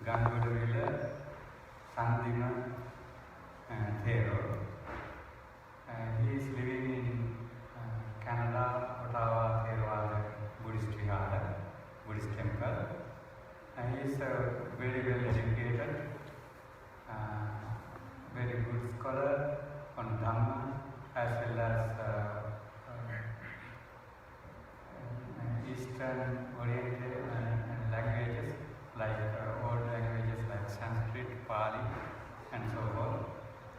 Gangudavila Sandima Thero. He is living in Canada, Ottawa, Theravada Buddhist Vihara, Buddhist temple. He is very well educated, very good scholar on Dhamma as well as Eastern oriented languages like old languages like Sanskrit, Pali and so on.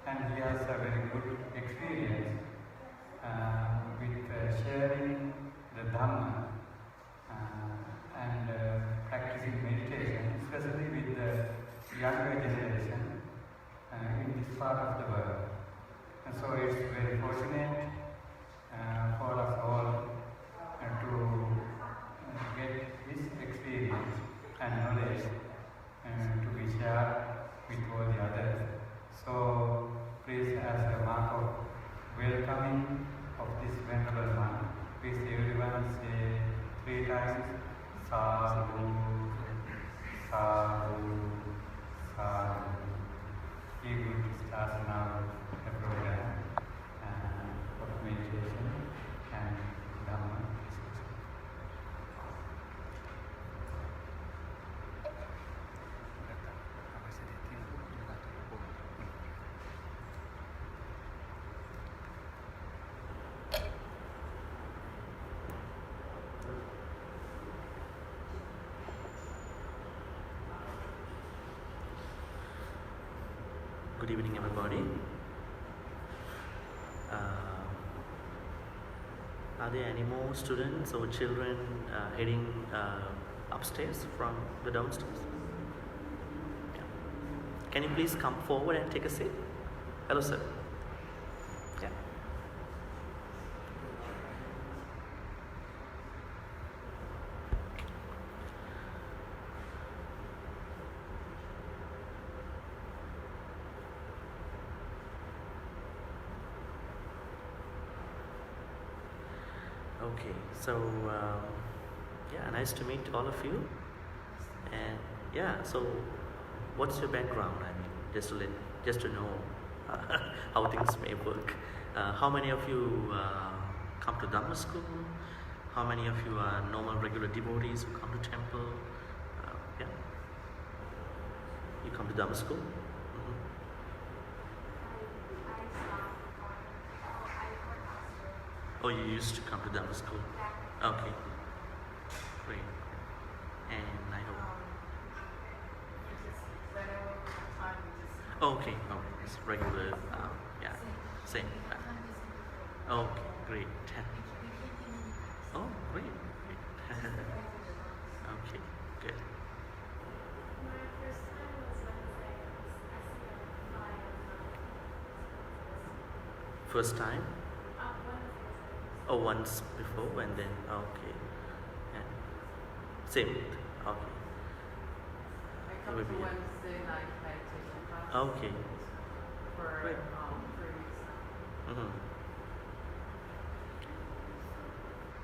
And he has a very good experience with sharing the Dhamma and practicing meditation, especially with the younger generation in this part of the world. And so it's very fortunate for us all to get this experience and knowledge to be shared with all the others. So please, as a mark of welcoming of this venerable one, please everyone say 3 times Sadhu, Sadhu, Sadhu. We will start now the program of meditation and Dhamma discussion. Good evening, everybody. Are there any more students or children heading upstairs from the downstairs? Yeah. Can you please come forward and take a seat? Hello, sir. Yeah. Okay, so yeah, nice to meet all of you. And yeah, so what's your background? I mean, just to know how things may work. How many of you come to Dhamma school? How many of you are normal, regular devotees who come to temple? Yeah, you come to Dhamma school. Oh, you used to come to Dhamma school? Okay. Great. And I hope. Okay. Oh, it's regular. Yeah. Same. Okay. Great. Oh, great. Okay. Good. First time? Oh, once before and then, okay. And same, okay. I come to Wednesday night meditation class. Okay. For 3 weeks now.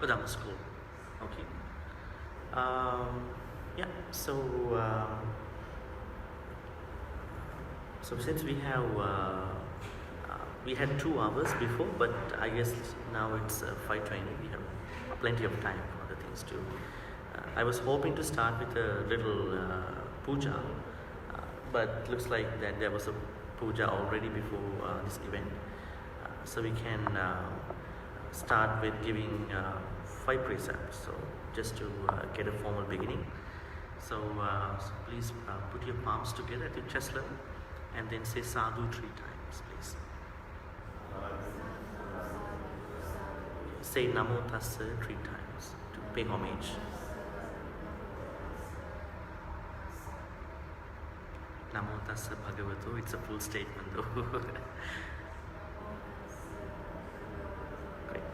Dhamma school, okay. Yeah, so since we have we had 2 hours before, but I guess now it's 5:20. We have plenty of time for other things too. I was hoping to start with a little puja, but looks like that there was a puja already before this event. So we can start with giving 5 precepts, so just to get a formal beginning. So please put your palms together at your chest level and then say sadhu 3 times, please. Say Namo Tassa 3 times to pay homage. Namo Tassa Bhagavato, it's a full statement though. Great.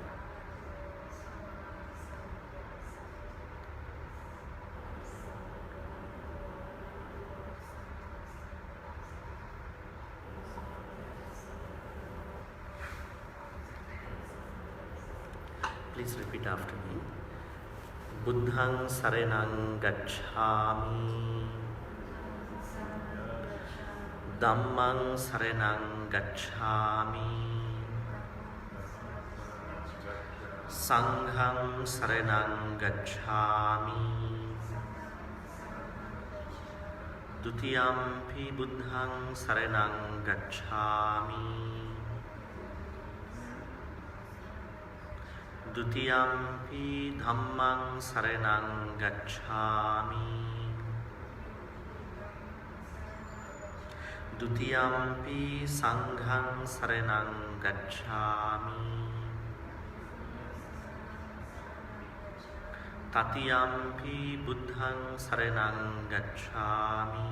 Please repeat after me. Buddhang saranang gacchami. Dhammang saranang gacchami. Sanghang saranang gacchami. Dutiyampi buddhang saranang gacchami. Dutiyampi dhammang saranang gacchami. Dutiyampi sanghang saranang gacchami. Tatiyampi buddhang saranang gacchami.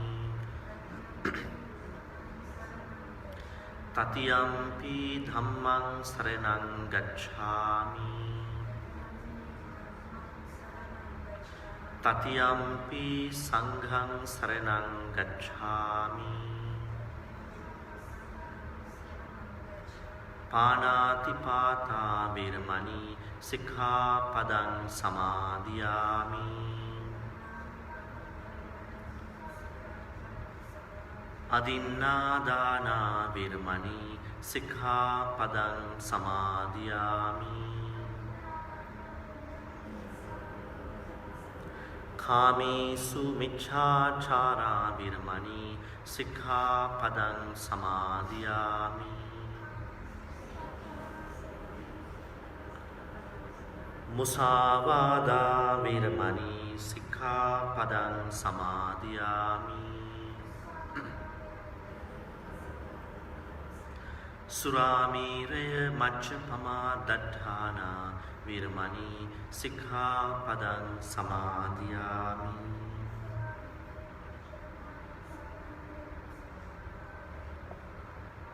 Tatiyampi dhammang saranang gacchami. Tatiyampi sanghang saranang gacchami. Panatipata viramani sikkhapadang samadhiyami. Adinnādāna viramani sikkhapadang samadhiyami. Kāmesu micchāchāra viramani sikkhapadang samadhiyami. Musāvādā viramani sikkhapadang samadhiyami. Suramīraya majjapamā daddhāna viramani sikkhapadang samadhiyami.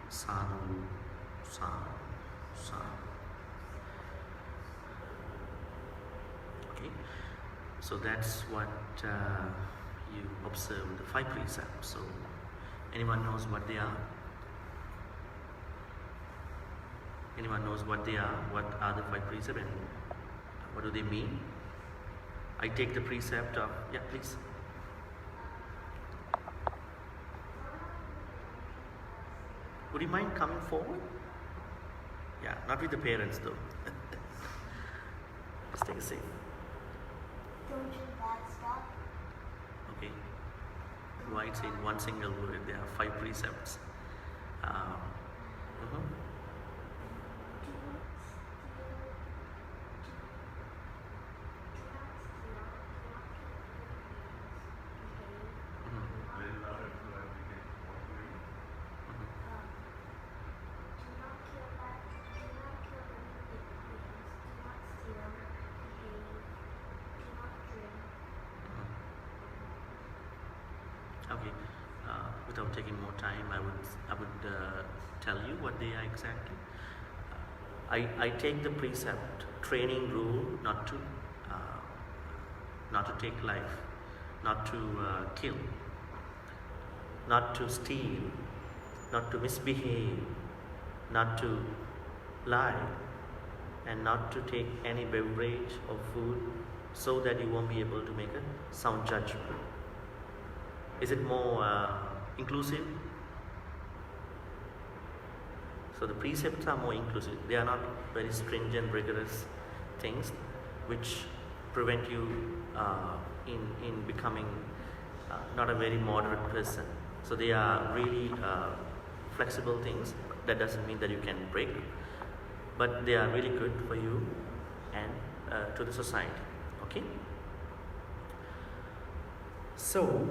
Sadhu, sadhu, sadhu. Okay, so that's what you observe the 5 precepts. So, anyone knows what they are? Anyone knows what they are? What are the 5 precepts and what do they mean? I take the precept of, yeah, please. Would you mind coming forward? Yeah, not with the parents though. Let's take a seat. Don't do bad stuff. Okay. Why it's in one single word? There are 5 precepts. Okay, without taking more time, I would tell you what they are exactly. I take the precept, training rule, not to take life, not to kill, not to steal, not to misbehave, not to lie, and not to take any beverage or food, so that you won't be able to make a sound judgment. Is it more inclusive? So the precepts are more inclusive. They are not very stringent, rigorous things which prevent you in becoming not a very moderate person. So they are really flexible things. That doesn't mean that you can break, but they are really good for you and to the society. Okay? So,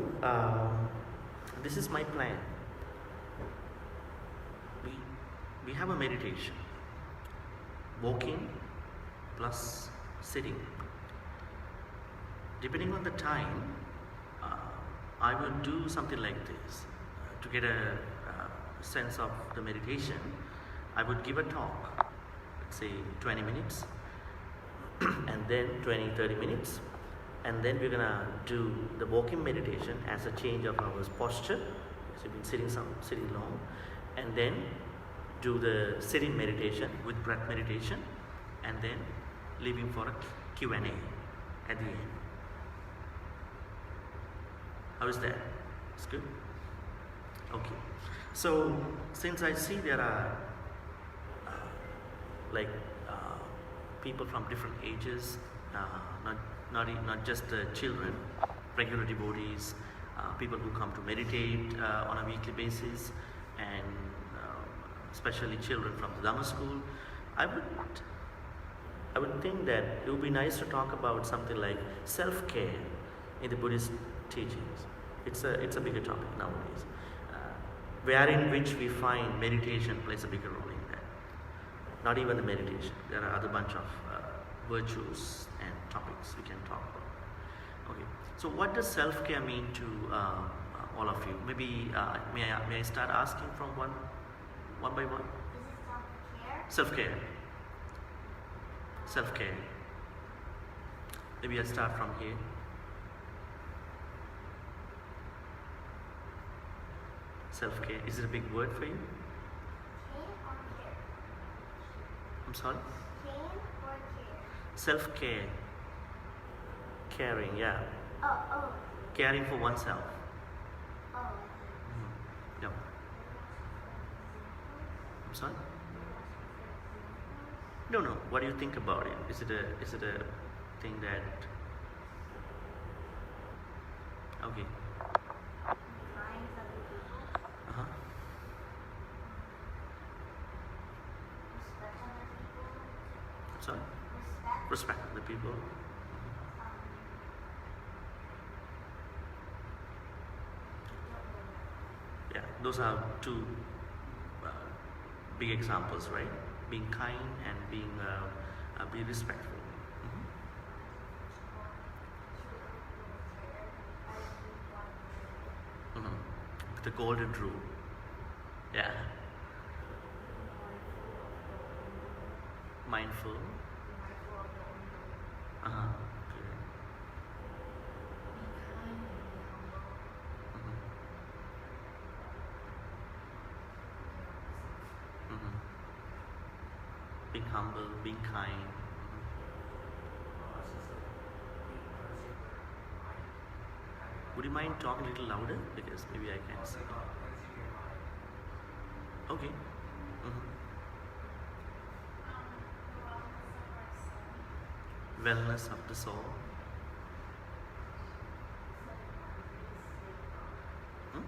this is my plan. We have a meditation, walking plus sitting. Depending on the time, I will do something like this. To get a sense of the meditation, I would give a talk, let's say 20 minutes, and then 20-30 minutes. And then we're gonna do the walking meditation as a change of our posture. So we've been sitting long, and then do the sitting meditation with breath meditation, and then leaving for a Q&A at the end. How is that? It's good. Okay. So since I see there are uh, like people from different ages, not just children, regular devotees, people who come to meditate on a weekly basis, and especially children from the Dhamma school, I would think that it would be nice to talk about something like self-care in the Buddhist teachings. It's a bigger topic nowadays, wherein which we find meditation plays a bigger role in that. Not even the meditation. There are other bunch of virtues and topics we can talk about. Okay. So what does self-care mean to all of you? Maybe may I start asking from one by one? This is self-care. Self-care. Self-care. Maybe I start from here. Self-care. Is it a big word for you? Cane or care? I'm sorry? Cane or care? Self-care. Caring, yeah. Oh. Caring for oneself. Oh. Yep. I'm sorry? No. What do you think about it? Is it a thing that? Okay. Kind other people. Uh-huh. Respect other people. Sorry? Respect. Respect the people. Yeah, those are two big examples, right? Being kind and be respectful. The golden rule. Yeah. Mindful. Uh-huh. Being humble, being kind. Would you mind talking a little louder? Because maybe I can't see. Okay. Wellness of the soul. Hmm?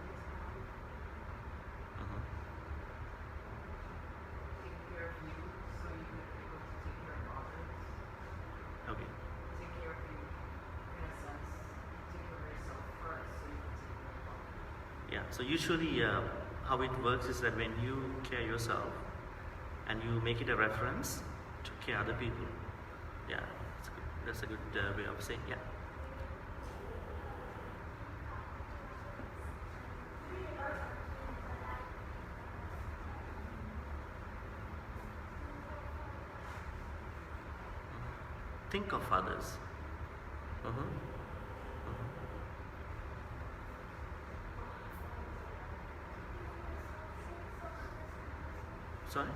Take care of you so you can be able to take care of others. Okay. Take care of you, in a sense, take care of yourself first so you can take care of others. Yeah. So usually, how it works is that when you care yourself, and you make it a reference to care other people. Yeah, that's a good way of saying. Yeah. Think of others. Sorry?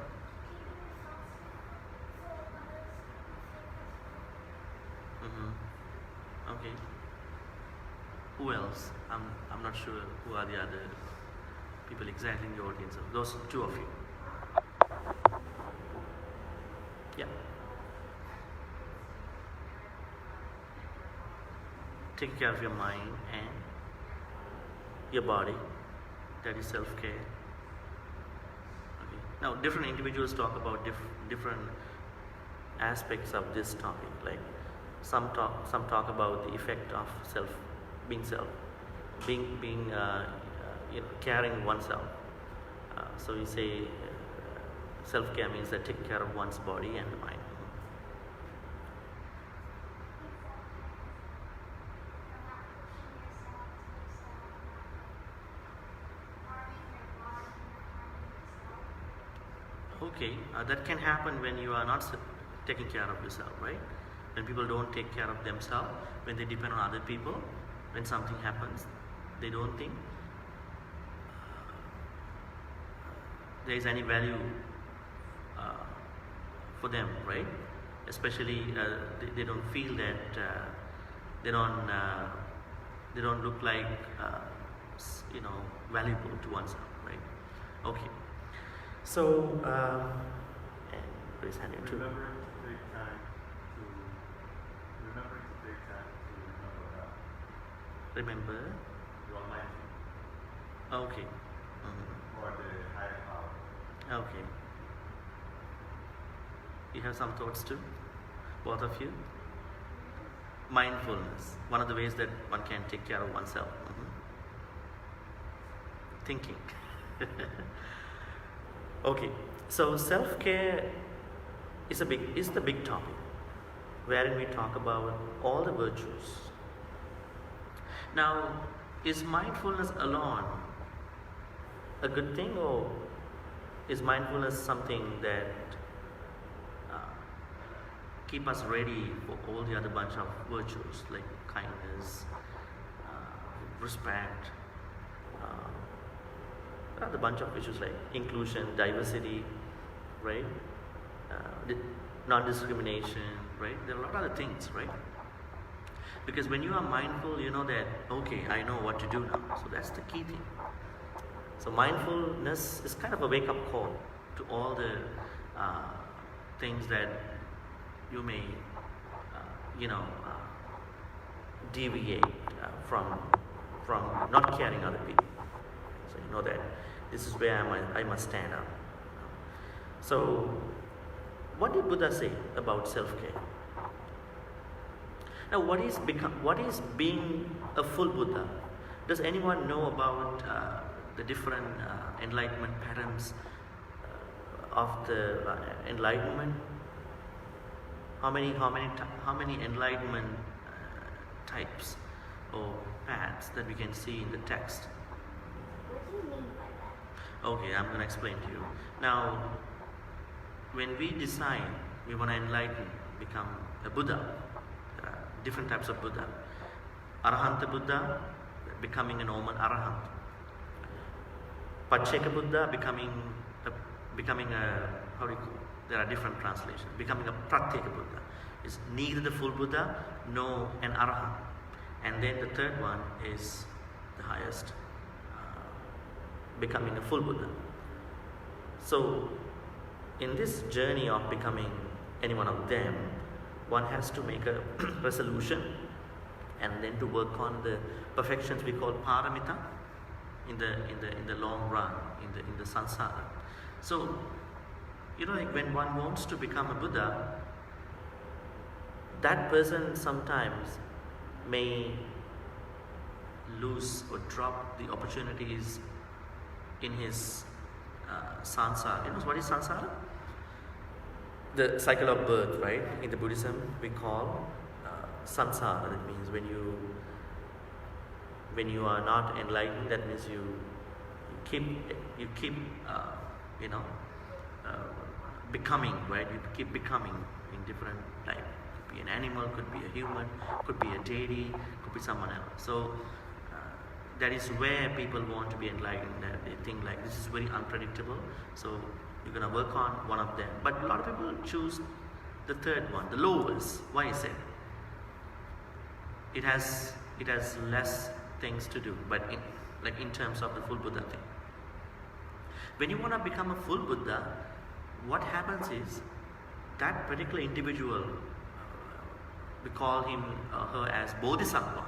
Okay. Who else? I'm not sure who are the other people exactly in the audience. Those two of you. Yeah. Take care of your mind and your body. That is self-care. Okay. Now, different individuals talk about different aspects of this topic. Like some talk about the effect of being caring oneself. So we say self-care means that taking care of one's body and the mind. Okay, that can happen when you are not taking care of yourself, right? When people don't take care of themselves, when they depend on other people, when something happens, they don't think there is any value for them, right? Especially they don't feel that they don't look like valuable to oneself, right? Okay. So, and raise hand here too. Remembering to take time to remember God. Remember. Your life Okay. for the higher power. Okay. You have some thoughts too, both of you? Mindfulness, one of the ways that one can take care of oneself. Thinking. Okay, so self-care is the big topic, wherein we talk about all the virtues. Now, is mindfulness alone a good thing, or is mindfulness something that keep us ready for all the other bunch of virtues like kindness, respect, the bunch of issues like inclusion, diversity, right? Non-discrimination, right? There are a lot of other things, right? Because when you are mindful, you know that, okay, I know what to do now. So that's the key thing. So mindfulness is kind of a wake-up call to all the things that you may, deviate from not caring other people. So you know that this is where I must stand up. So, what did Buddha say about self-care? Now, what is being a full Buddha? Does anyone know about the different enlightenment patterns of the enlightenment? How many enlightenment types or paths that we can see in the text? What do you mean by that? Okay, I'm going to explain to you. Now, when we decide we want to enlighten, become a Buddha, there are different types of Buddha. Arahanta Buddha, becoming a normal Arahant. Pacceka Buddha, becoming a how do you call it? There are different translations. Becoming a Pratyeka Buddha is neither the full Buddha nor an Arahant. And then the third one is the highest, becoming a full Buddha. So, in this journey of becoming any one of them, one has to make a resolution and then to work on the perfections we call paramita in the long run, in the samsara. So, like when one wants to become a Buddha, that person sometimes may lose or drop the opportunities in his samsara. What is samsara? The cycle of birth, right? In the Buddhism, we call samsara. That means when you are not enlightened, that means you keep becoming, right? You keep becoming in different type. Could be an animal, could be a human, could be a deity, could be someone else. So that is where people want to be enlightened. That they think like this is very unpredictable. So you're gonna work on one of them. But a lot of people choose the third one, the lowest. Why is it? It has less things to do, but in terms of the full Buddha thing. When you want to become a full Buddha, what happens is that particular individual, we call him or her as Bodhisattva,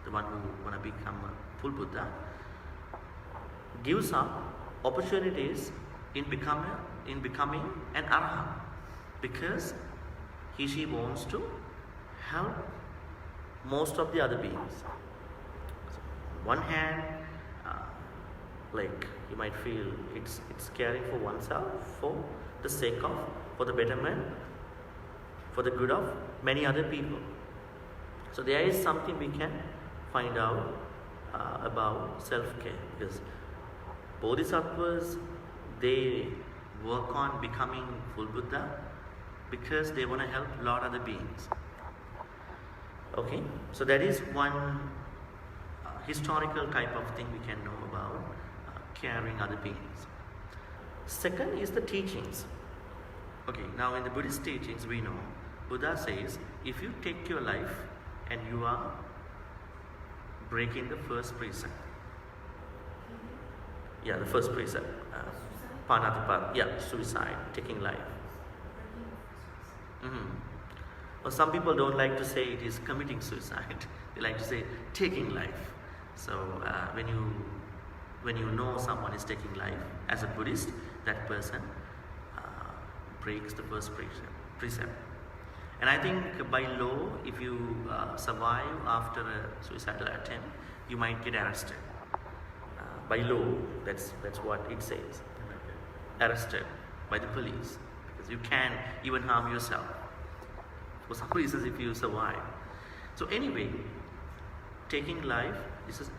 the one who want to become a full Buddha, gives up opportunities in becoming an Arahant, because she wants to help most of the other beings. So, on one hand, like you might feel it's caring for oneself for the sake of, for the betterment, for the good of many other people. So there is something we can find out about self-care, because Bodhisattvas, they work on becoming full Buddha because they want to help a lot of other beings. Okay, so that is one historical type of thing we can know about caring other beings. Second is the teachings. Okay, now in the Buddhist teachings we know, Buddha says, if you take your life and you are breaking the first precept, Yeah, the first precept. Suicide? Panatipat. Yeah, suicide, taking life. Breaking of suicide. Well, some people don't like to say it is committing suicide. They like to say taking life. So when you know someone is taking life, as a Buddhist, that person breaks the first precept. And I think by law, if you survive after a suicidal attempt, you might get arrested. By law, that's what it says. Arrested by the police, because you can even harm yourself for some reasons if you survive. So anyway, taking life,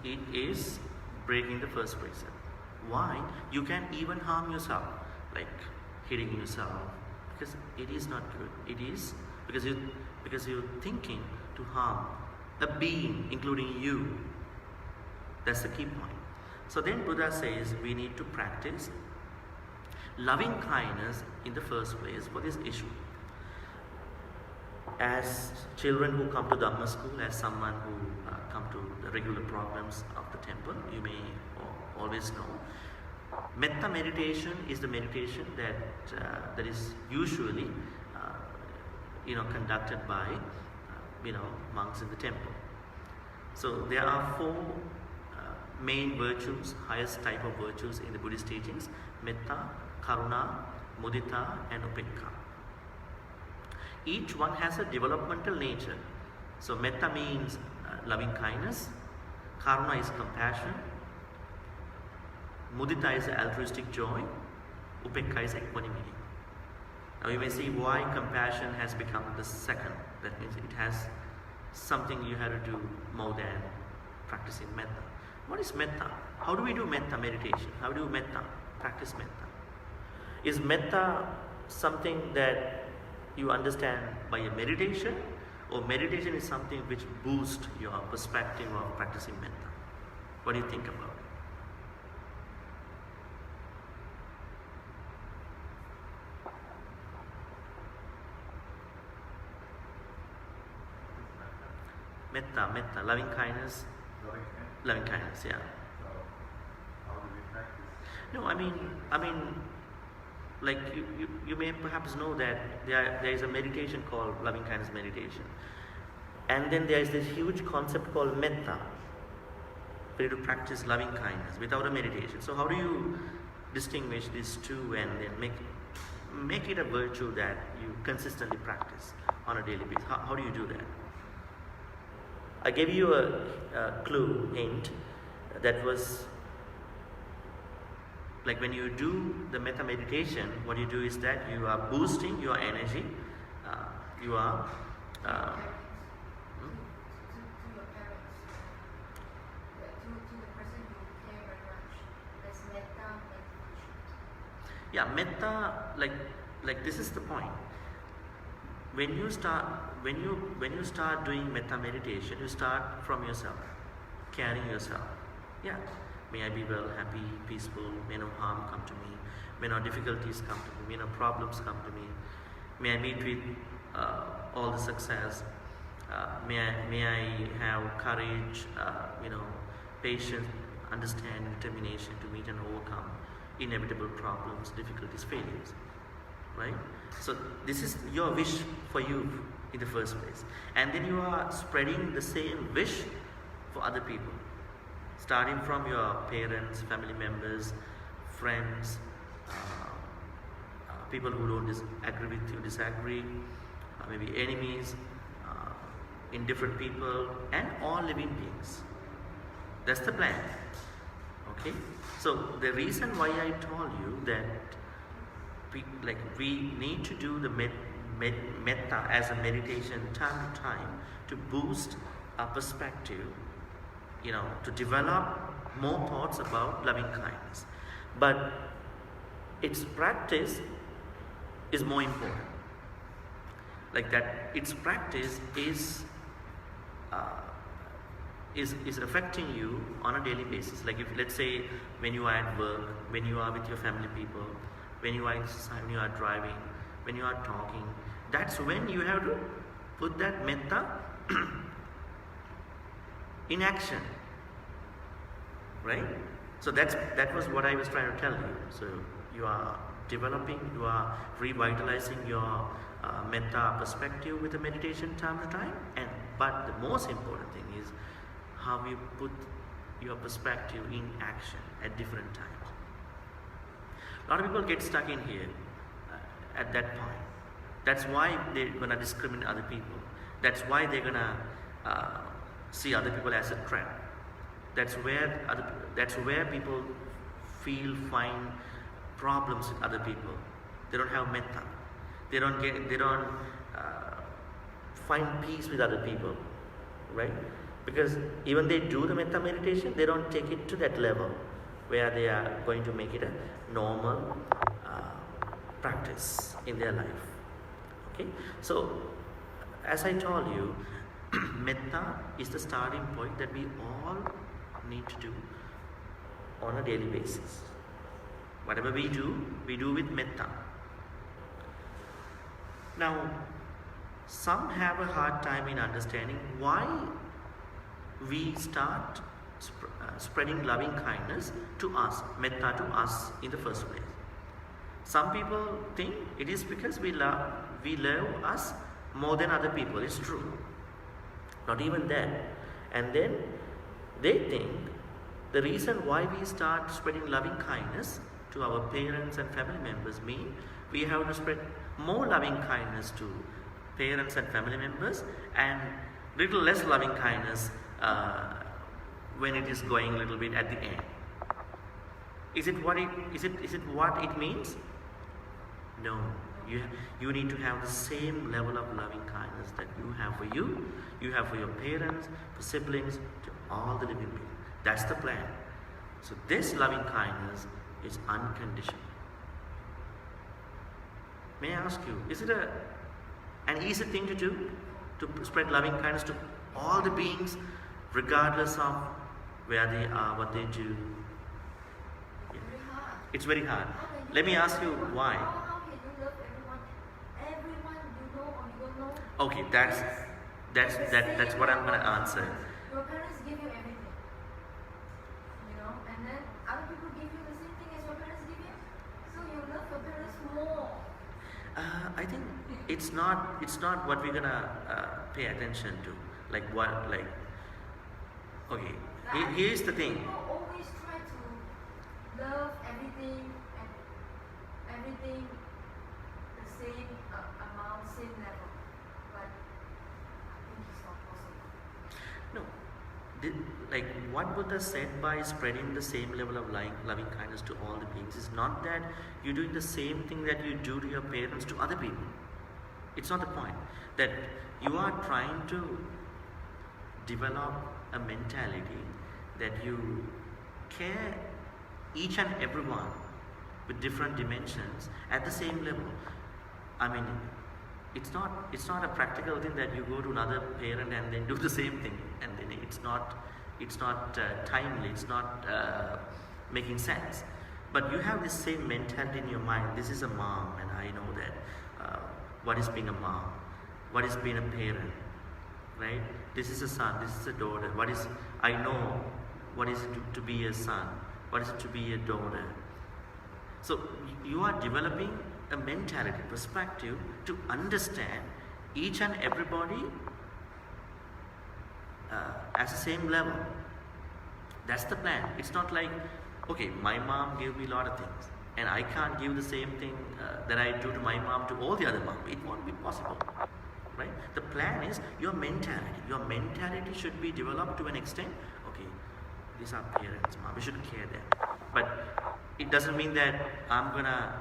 it is breaking the first precept. Why? You can even harm yourself, like hitting yourself, because it is not good. It is because you're thinking to harm a being, including you. That's the key point. So then Buddha says we need to practice loving kindness in the first place for this issue. As children who come to Dhamma school, as someone who come to the regular programs of the temple, you may always know, metta meditation is the meditation that is usually conducted by monks in the temple. So there are four main virtues, highest type of virtues in the Buddhist teachings: metta, karuna, mudita, and upekkha. Each one has a developmental nature. So metta means loving kindness, karuna is compassion, mudita is altruistic joy, upekkha is equanimity. Now you may see why compassion has become the second. That means it has something you have to do more than practicing metta. What is metta? How do we do metta meditation? How do we practice metta? Is metta something that you understand by a meditation, or meditation is something which boosts your perspective of practicing metta? What do you think about it? Metta, loving kindness. Loving kindness, yeah. So, how do we practice? No, I mean, like you may perhaps know that there is a meditation called loving kindness meditation, and then there is this huge concept called metta, for you to practice loving kindness without a meditation. So how do you distinguish these two and then make it a virtue that you consistently practice on a daily basis? How do you do that? I gave you a clue, hint, that was like when you do the metta meditation, what you do is that you are boosting your energy, you are To your parents. To the person you care very much. That's metta meditation. yeah, metta, like this is the point. When you start doing metta meditation, you start from yourself, caring yourself. Yeah, may I be well, happy, peaceful, may no harm come to me, may no difficulties come to me, may no problems come to me, may I meet with all the success, may I have courage, patience, understanding, determination to meet and overcome inevitable problems, difficulties, failures. Right? So this is your wish for you in the first place, and then you are spreading the same wish for other people, starting from your parents, family members, friends, people who don't agree with you, disagree, maybe enemies, indifferent people, and all living beings. That's the plan. Okay? So the reason why I told you that we need to do the metta as a meditation time to time to boost our perspective, to develop more thoughts about loving kindness. But its practice is more important. Like that, its practice is affecting you on a daily basis. Like if, let's say, when you are at work, when you are with your family people, when you are exercising, when you are driving, when you are talking, that's when you have to put that metta in action, right? So that was what I was trying to tell you. So you are developing, you are revitalizing your metta perspective with the meditation time to time, but the most important thing is how you put your perspective in action at different times. A lot of people get stuck in here at that point. That's why they're gonna discriminate other people. That's why they're gonna see other people as a threat. That's where people find problems with other people. They don't have metta. They don't find peace with other people, right? Because even they do the metta meditation, they don't take it to that level where they are going to make it a normal practice in their life. Okay, so as I told you, metta is the starting point that we all need to do on a daily basis. Whatever we do with metta. Now, some have a hard time in understanding why we start spreading loving kindness to us, metta to us in the first place. Some people think it is because we love us more than other people. It's true. Not even that. And then they think the reason why we start spreading loving kindness to our parents and family members mean we have to spread more loving kindness to parents and family members and little less loving kindness when it is going a little bit at the end. Is it what it means? No. You need to have the same level of loving kindness that you have for you have for your parents, for siblings, to all the living beings. That's the plan. So this loving kindness is unconditional. May I ask you, is it an easy thing to do? To spread loving kindness to all the beings, regardless of where they are, what they do? Yeah. Very hard. It's very hard. Let me ask you why. How can you love everyone? Everyone you know or you don't know? Okay, that's what I'm gonna answer. Your parents give you everything. You know, and then other people give you the same thing as your parents give you. So you love your parents more. I think it's not what we're gonna pay attention to. Okay, here's the thing. People always try to love everything and everything the same amount, same level. But I think it's not possible. No, like what Buddha said by spreading the same level of loving kindness to all the beings is not that you're doing the same thing that you do to your parents to other people. It's not the point. That you are trying to develop a mentality that you care each and everyone with different dimensions at the same level. I mean, it's not a practical thing that you go to another parent and then do the same thing, and then it's not timely, it's not making sense. But you have this same mentality in your mind. This is a mom, and I know that what is being a mom, what is being a parent, right? This is a son, this is a daughter. I know what is it to be a son, what is it to be a daughter. So you are developing a mentality, perspective to understand each and everybody at the same level. That's the plan. It's not like, okay, my mom gave me a lot of things and I can't give the same thing that I do to my mom to all the other moms. It won't be possible, right? The plan is your mentality. Your mentality should be developed to an extent. Okay, these are parents, mom, we should care them. But it doesn't mean that I'm gonna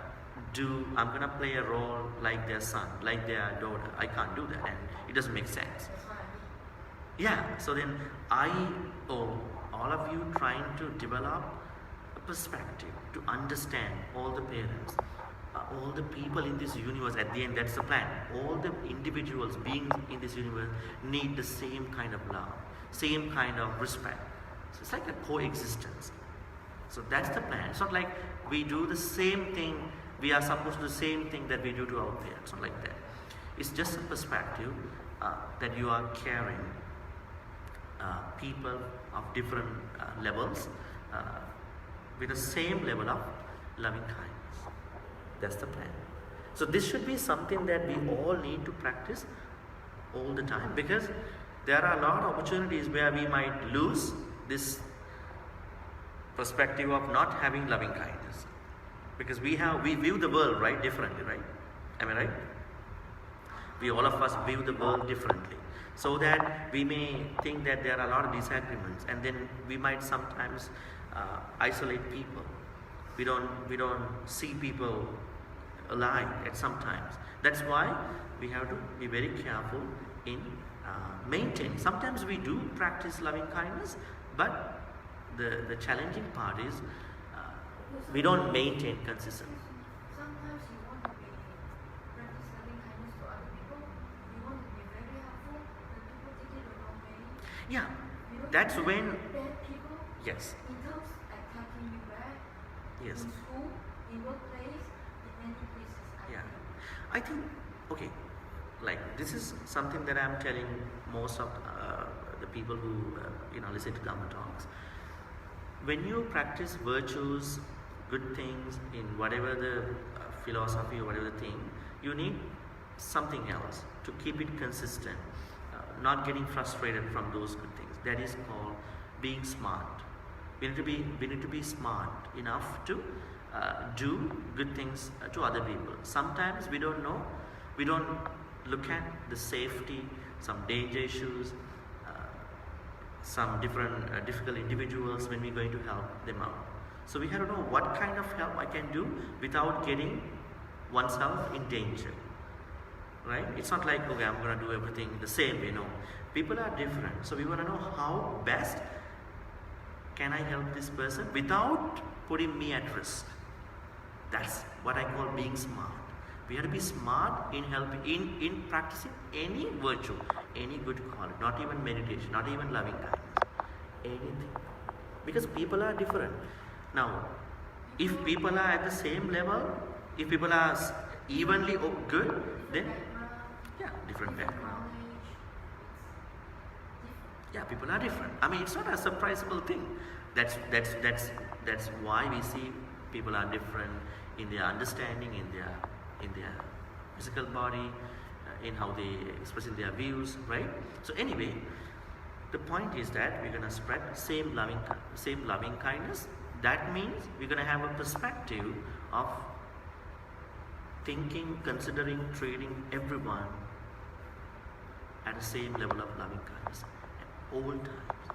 play a role like their son, like their daughter. I can't do that, and it doesn't make sense. That's what I mean. Yeah, so then all of you trying to develop a perspective to understand all the parents, all the people in this universe. At the end, that's the plan. All the individuals, beings in this universe need the same kind of love, same kind of respect. So it's like a coexistence. So that's the plan. It's not like we do the same thing, we are supposed to do the same thing that we do to our parents. Not like that. It's just a perspective that you are caring people of different levels with the same level of loving kindness. That's the plan. So this should be something that we all need to practice all the time, because there are a lot of opportunities where we might lose this perspective of not having loving kindness, because we view the world differently, right? Am I right? We all of us view the world differently, so that we may think that there are a lot of disagreements, and then we might sometimes isolate people. We don't see people alive at sometimes. That's why we have to be very careful in maintaining. Sometimes we do practice loving kindness, but the challenging part is we don't maintain consistently. Sometimes you want to practice loving kindness to other people. You want to be very helpful, but people take it the wrong way. Yeah, You don't that's have when, bad people yes, in terms attacking you back yes, in school, in workplace, in many places. yeah. I think, okay, like this is something that I'm telling most of the people who listen to Dhamma talks. When you practice virtues, good things in whatever the philosophy or whatever the thing, you need something else to keep it consistent, not getting frustrated from those good things. That is called being smart. We need to be smart enough to do good things to other people. Sometimes we don't know, we don't look at the safety, some danger issues, some different difficult individuals when we're going to help them out. So we have to know what kind of help I can do without getting oneself in danger, right? It's not like, okay, I'm going to do everything the same, People are different. So we want to know how best can I help this person without putting me at risk. That's what I call being smart. We have to be smart in helping, in practicing any virtue, any good quality, not even meditation, not even loving kindness, anything. Because people are different. Now, if people are at the same level, if people are evenly good, then different background. Yeah, people are different. I mean, it's not a surprisable thing. That's why we see people are different in their understanding, in their physical body, in how they expressing their views, right? So anyway, the point is that we're gonna spread same loving kindness. That means we're gonna have a perspective of thinking, considering, treating everyone at the same level of loving kindness at all times.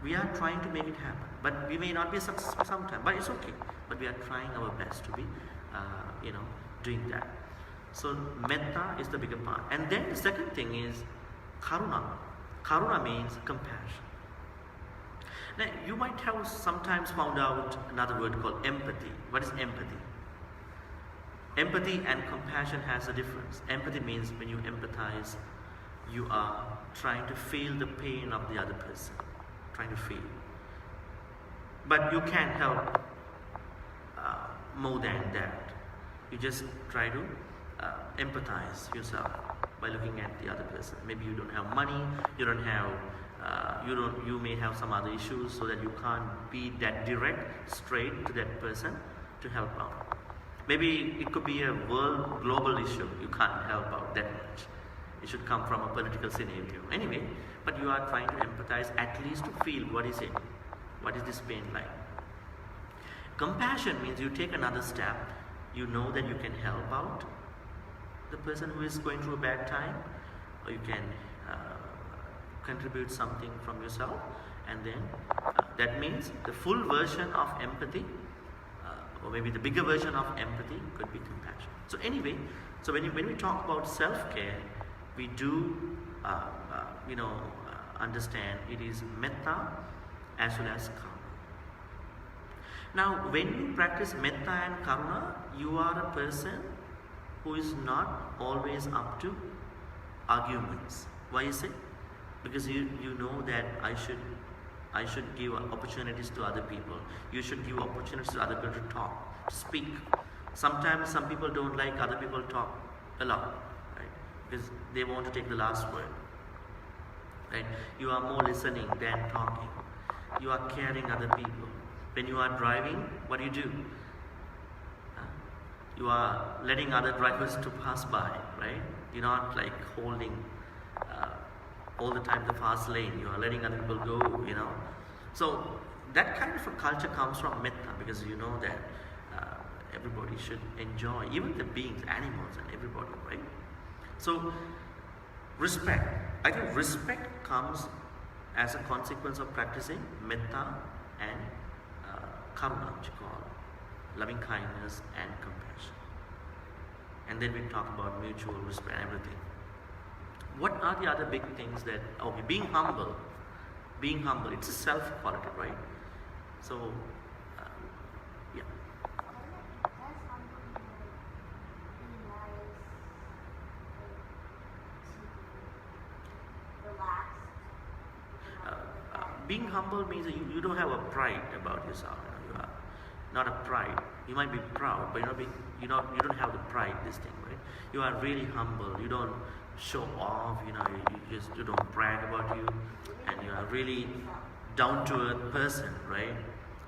We are trying to make it happen, but we may not be successful sometimes, but it's okay. But we are trying our best to be, doing that. So metta is the bigger part. And then the second thing is karuna. Karuna means compassion. Now, you might have sometimes found out another word called empathy. What is empathy? Empathy and compassion has a difference. Empathy means when you empathize, you are trying to feel the pain of the other person, trying to feel. But you can't help more than that. You just try to empathize yourself by looking at the other person. Maybe you don't have money, you may have some other issues, so that you can't be that direct, straight to that person to help out. Maybe it could be a global issue. You can't help out that much. It should come from a political scenario. Anyway, but you are trying to empathize, at least to feel what is it. What is this pain like? Compassion means you take another step. You know that you can help out the person who is going through a bad time, or you can contribute something from yourself, and then that means the full version of empathy, or maybe the bigger version of empathy could be compassion. So anyway, so when we talk about self-care, we do understand it is metta as well as karuna. Now, when you practice metta and karuna, you are a person who is not always up to arguments. Why is it? Because you know that I should give opportunities to other people. You should give opportunities to other people to talk, to speak. Sometimes some people don't like other people talk a lot, right? Because they want to take the last word, right? You are more listening than talking. You are caring other people. When you are driving, what do? You are letting other drivers to pass by, right? You're not like holding all the time the fast lane. You are letting other people go, you know. So that kind of a culture comes from metta, because you know that everybody should enjoy, even the beings, animals and everybody, right? So respect. I think respect comes as a consequence of practicing metta and karuna, which you call loving kindness and compassion. And then we talk about mutual respect and everything. What are the other big things that, okay, being humble, it's a self quality, right? So, yeah. Being humble means that you don't have a pride about yourself. You are not a pride. You might be proud, but you don't have the pride. This thing, right? You are really humble. You don't show off. You don't brag about you, and you are really down to earth person, right?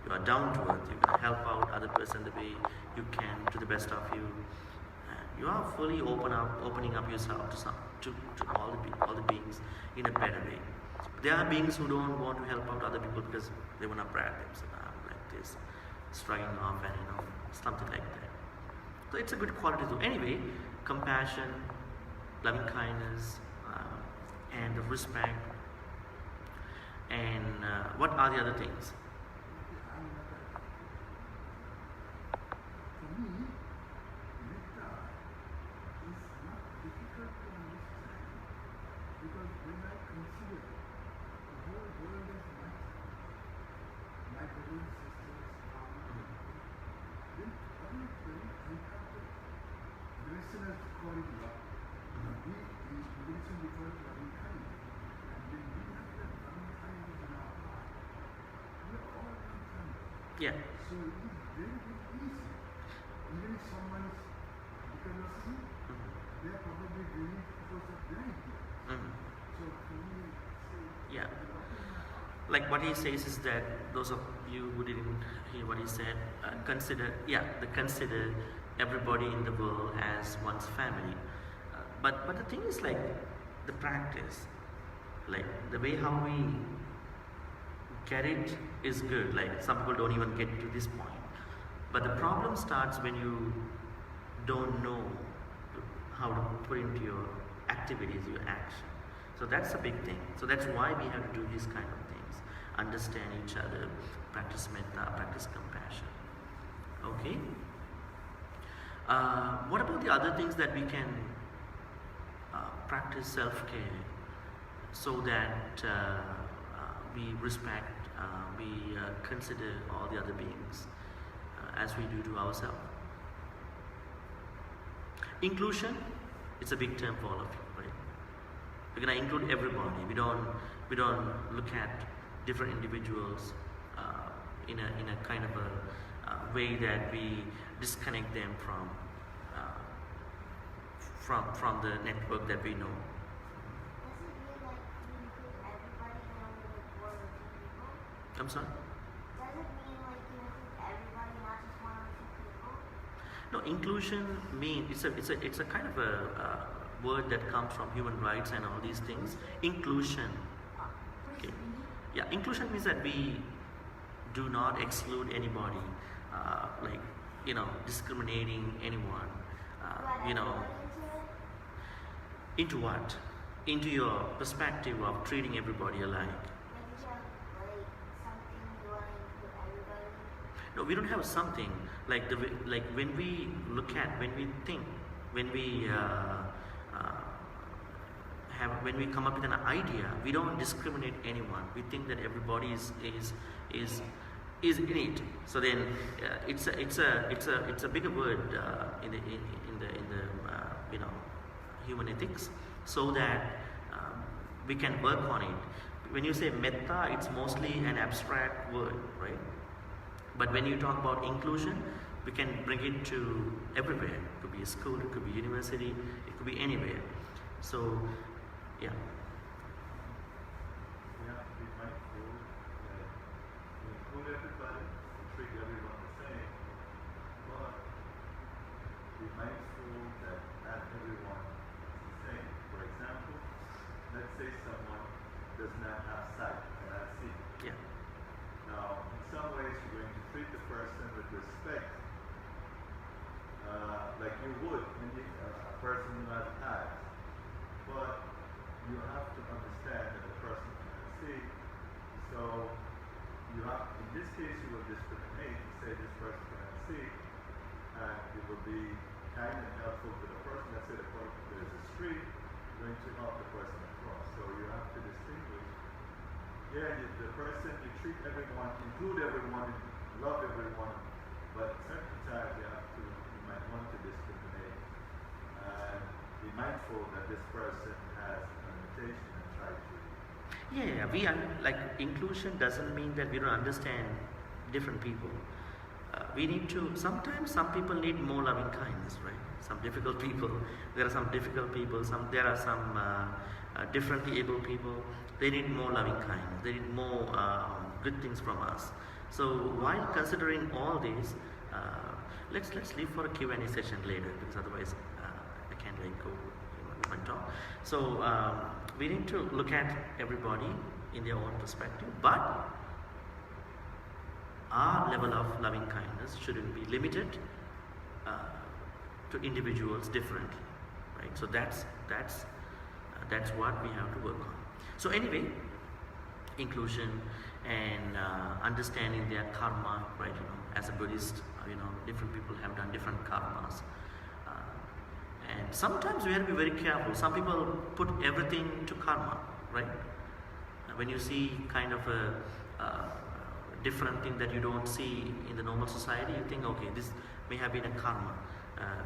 You are down to earth. You can help out other person the way you can to the best of you. And you are fully opening up yourself to all the beings in a better way. There are beings who don't want to help out other people because they want to brag themselves. I'm like this, striking off and something like that. So it's a good quality too. Anyway, compassion, loving kindness, and respect. And what are the other things? For me, metta is not difficult to understand, because when I consider the whole world as my brothers and sisters are then obviously I have the listeners to call it love. We Buddhism we call it loving kindness. And when we have that loving kindness in our heart, we are all loving kindness. Yeah. So it is very, very easy. Even if someone is because of sin, they are probably doing it because of their ignorance. So for me, Yeah. Like what he says is that those of you who didn't hear what he said, consider everybody in the world as one's family. But the thing is, like, the practice, like the way how we get it is good. Like some people don't even get to this point. But the problem starts when you don't know how to put into your activities, your action. So that's a big thing. So that's why we have to do these kind of things. Understand each other, practice metta, practice compassion. Okay? What about the other things that we can practice self-care so that we respect, we consider all the other beings as we do to ourselves? Inclusion, it's a big term for all of you, right? We're going to include everybody. We don't look at different individuals in a kind of a way that we disconnect them from the network that we know. I'm sorry? Does it mean like you include everybody, not just one or two people? No, inclusion means it's a kind of a word that comes from human rights and all these things. Inclusion. Okay. Yeah, inclusion means that we do not exclude anybody, like discriminating anyone. Into what? Into your perspective of treating everybody alike. Like if you have like something you want to include everybody. No, we don't have something like when we look at, when we think, when we when we come up with an idea, we don't discriminate anyone. We think that everybody is in it. So then it's a bigger word in the human ethics, so that we can work on it. When you say metta, it's mostly an abstract word, right? But when you talk about inclusion, we can bring it to everywhere. It could be a school, it could be university, it could be anywhere. So, yeah. we have to be mindful that we include everybody, mindful that not everyone is the same. For example, let's say someone does not have sight, cannot see. Yeah. Now, in some ways, you're going to treat the person with respect, like you would a person who has eyes. But you have to understand that the person cannot see. So, you have, in this case, you will discriminate and say this person cannot see, and you will be kind and helpful to the person. Let's say there's a street, you're going to help the person across. So you have to distinguish. Yeah, the person, you treat everyone, include everyone, love everyone, but certain times you might want to discriminate and be mindful that this person has a limitation and try to. Yeah, like inclusion doesn't mean that we don't understand different people. We need to, sometimes some people need more loving kindness, right? Some difficult people, there are some difficult people, there are some differently able people, they need more loving kindness, they need more good things from us. So while considering all these, let's leave for a Q&A session later, because otherwise I can't go and talk. So we need to look at everybody in their own perspective, but our level of loving kindness shouldn't be limited to individuals differently, right? So that's what we have to work on. So anyway, inclusion and understanding their karma, right? As a Buddhist, different people have done different karmas, and sometimes we have to be very careful. Some people put everything to karma, right? When you see kind of a different thing that you don't see in the normal society, you think, okay, this may have been a karma.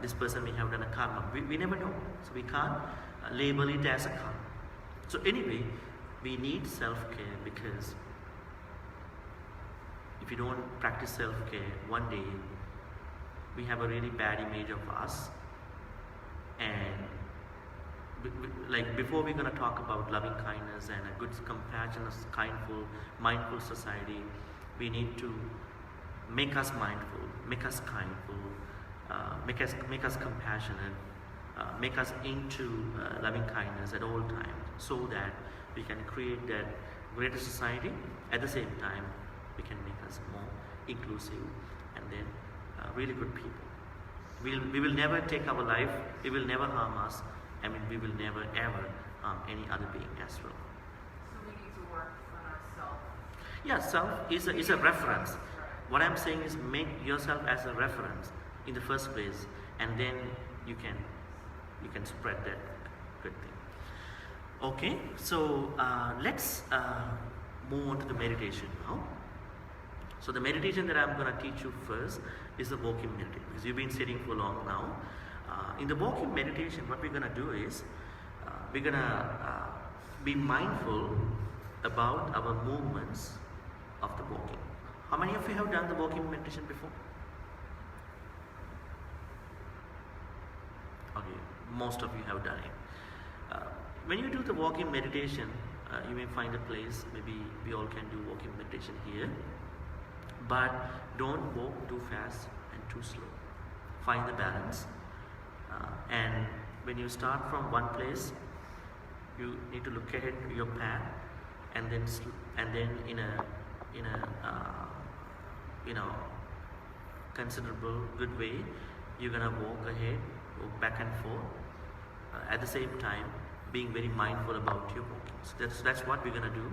This person may have done a karma. We never know. So we can't label it as a karma. So anyway, we need self-care, because if you don't practice self-care, one day we have a really bad image of us. And like before we're going to talk about loving kindness and a good, compassionate, kindful, mindful society, we need to make us mindful, make us kindful, make us compassionate, make us into loving kindness at all times, so that we can create that greater society. At the same time, we can make us more inclusive and then really good people. We will never take our life, we will never harm us, we will never ever harm any other being as well. So we need to work on ourselves. Yeah, self is a reference. What I'm saying is make yourself as a reference in the first place, and then you can spread that good thing. Okay, so let's move on to the meditation now. So the meditation that I'm going to teach you first is the walking meditation, because you've been sitting for long now. In the walking meditation, what we're going to do is we're going to be mindful about our movements of the walking. How many of you have done the walking meditation before? Okay, most of you have done it. When you do the walking meditation, you may find a place, maybe we all can do walking meditation here, but don't walk too fast and too slow. Find the balance, and when you start from one place, you need to look ahead to your path, and then in a considerable good way, you're gonna walk ahead, walk back and forth, at the same time being very mindful about your walking. So that's what we're gonna do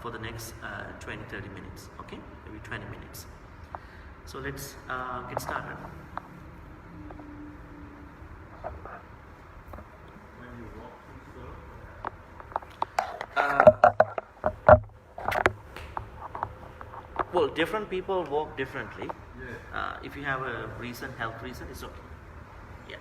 for the next 20-30 minutes. Okay, maybe 20 minutes. So let's get started. When you walk too slow, Well, different people walk differently. yeah. If you have a reason, health reason, it's okay. Yeah.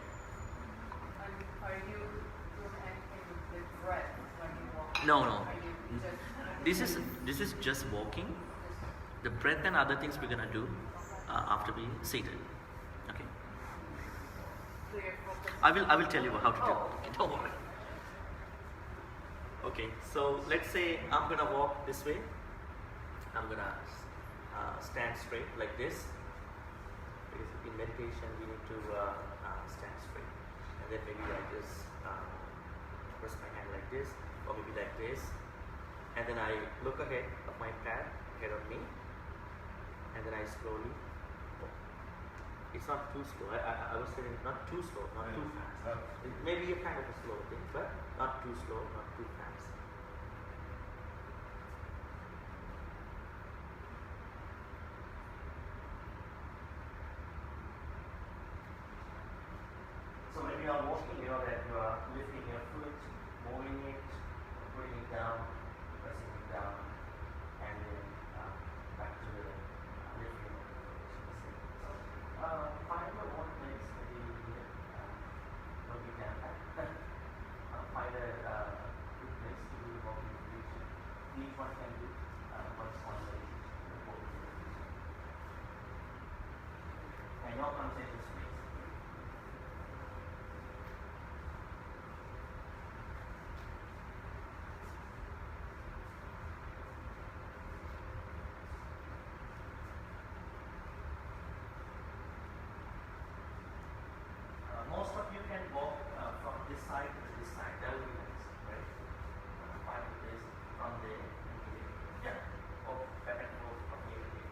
Are you doing anything with breath when you walk? No. Are you just This is just walking. The breath and other things we're gonna do after being seated. Okay. clear focus? I will tell you how to do Oh, it. Don't worry. Okay. So let's say I'm gonna walk this way. I'm gonna stand straight like this. Because in meditation, we need to stand straight. And then maybe like this, press my hand like this, or maybe like this. And then I look ahead of my pad, ahead of me. And then I slowly, it's not too slow. I was saying not too slow, not too fast. It may be a kind of a slow thing, but not too slow, not too fast. So when you are walking, you know that you are lifting your foot, moving it, putting it down, pressing it down, and then back to the lifting of the foot. So find your own place, maybe don't be down. Find a good place to do the walking meditation. Each one can do one meditation, walking meditation. And your concentration space. Most of you can walk from this side to this side. That would be nice, right? Find a place from there and here. Yeah. Walk back and forth from here to here.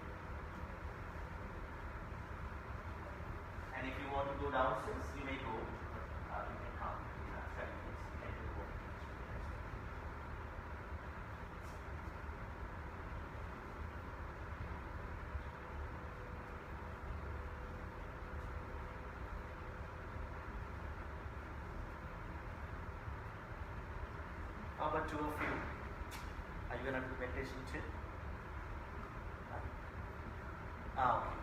And if you want to go downstairs, you may go. You can come in 20 minutes. You can do walk. How about two of you? Are you gonna do meditation too? Okay.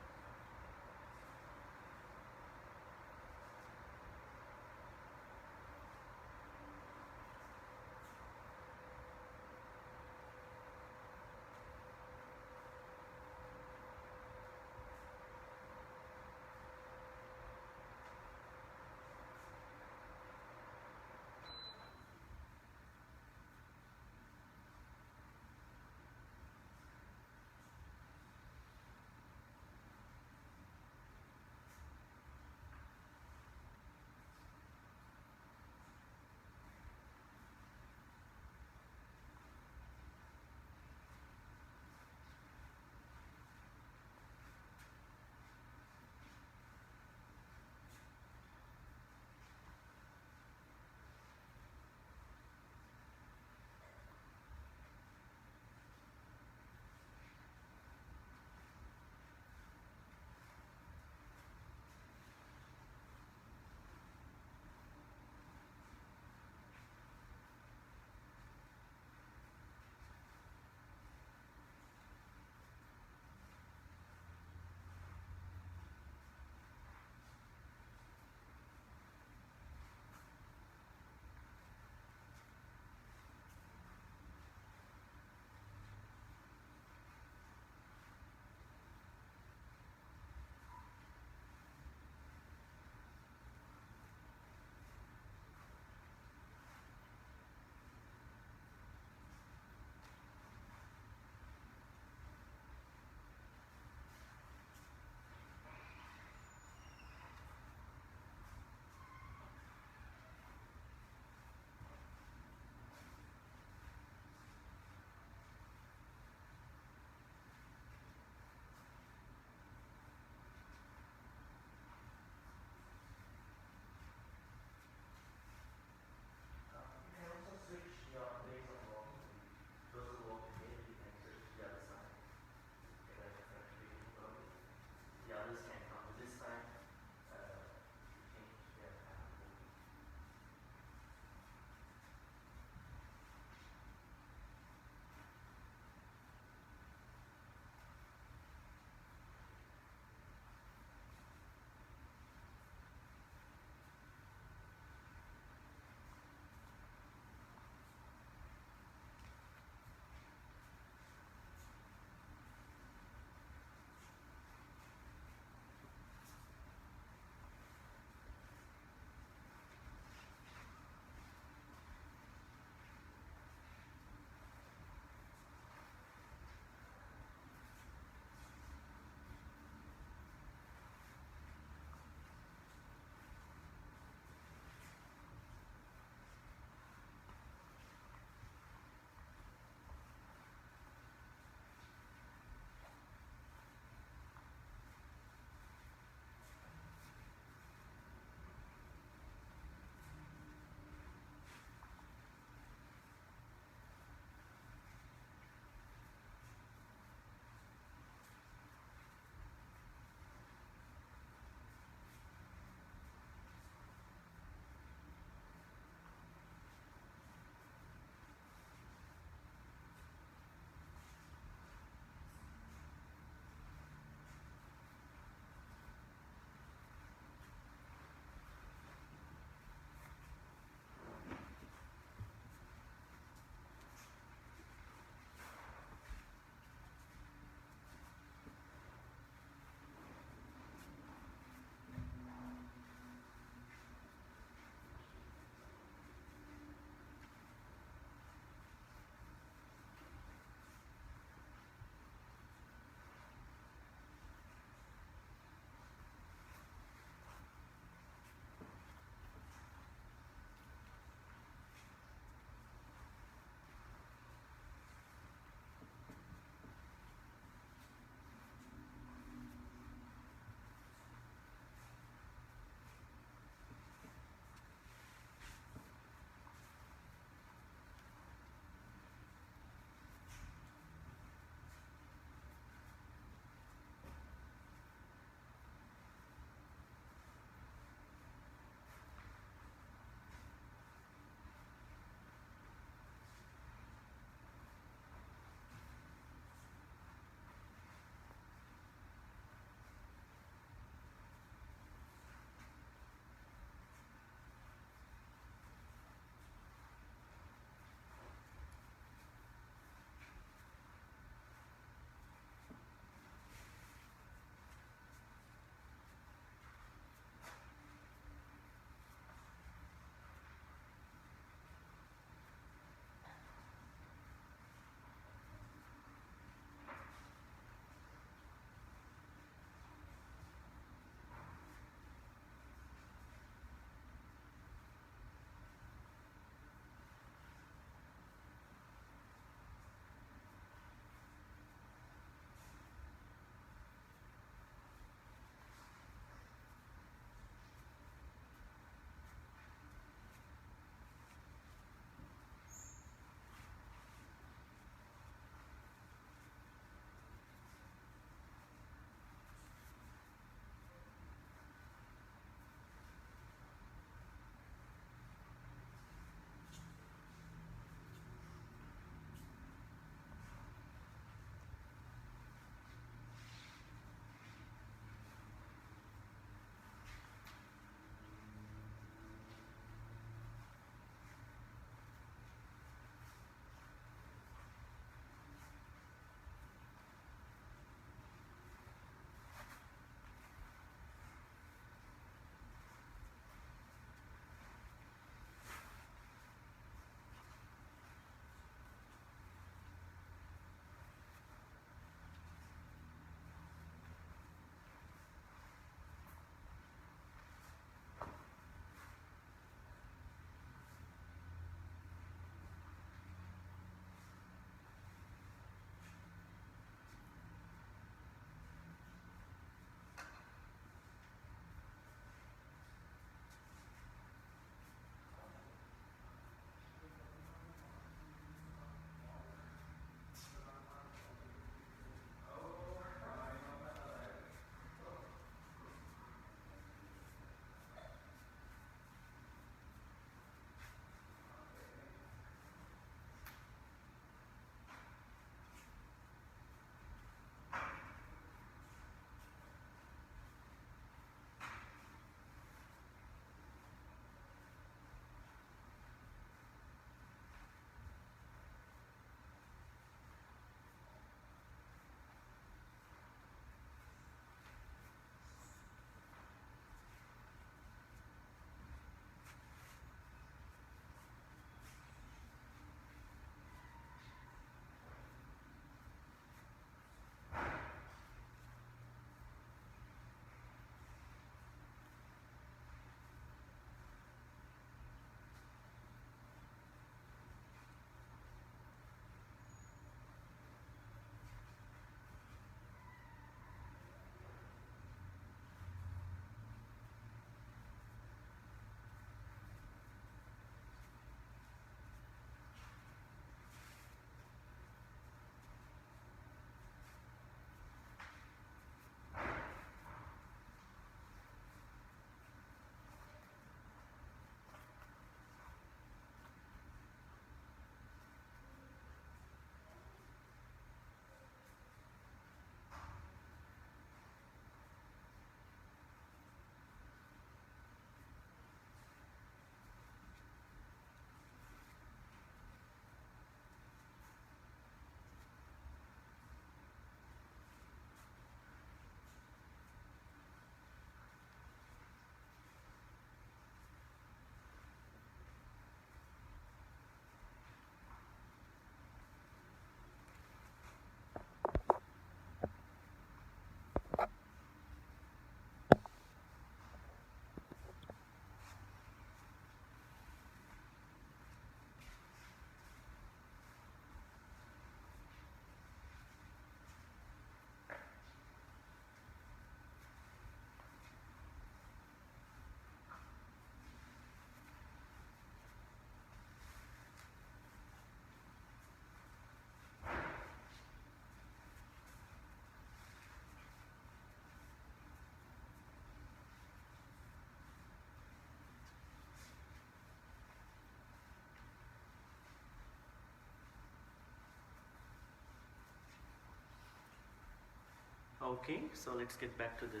Okay, so let's get back to the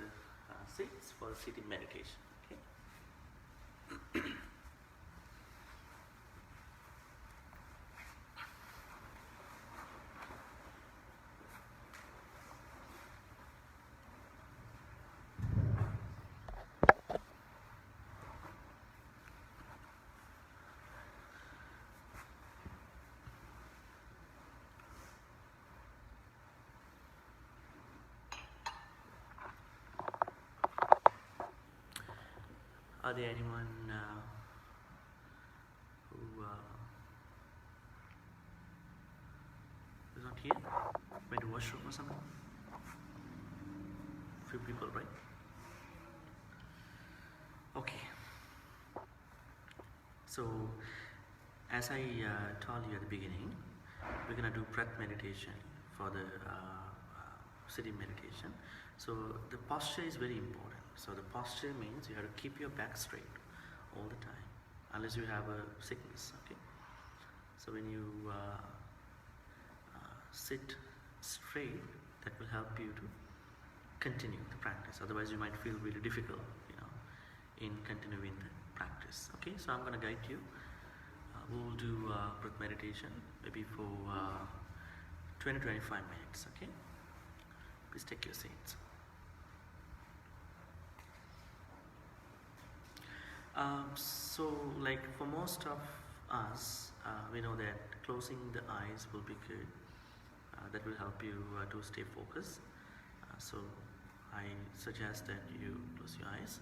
seats for sitting meditation. Okay. Are there anyone who is not here? Went to washroom or something? Few people, right? Okay. So, as I told you at the beginning, we're gonna do breath meditation for the sitting meditation. So the posture is very important. So the posture means you have to keep your back straight all the time, unless you have a sickness. Okay. So when you sit straight, that will help you to continue the practice. Otherwise, you might feel really difficult, in continuing the practice. Okay. So I'm gonna guide you. We'll do breath meditation maybe for 20-25 minutes. Okay. Please take your seats. So, like for most of us, we know that closing the eyes will be good. That will help you to stay focused. So, I suggest that you close your eyes,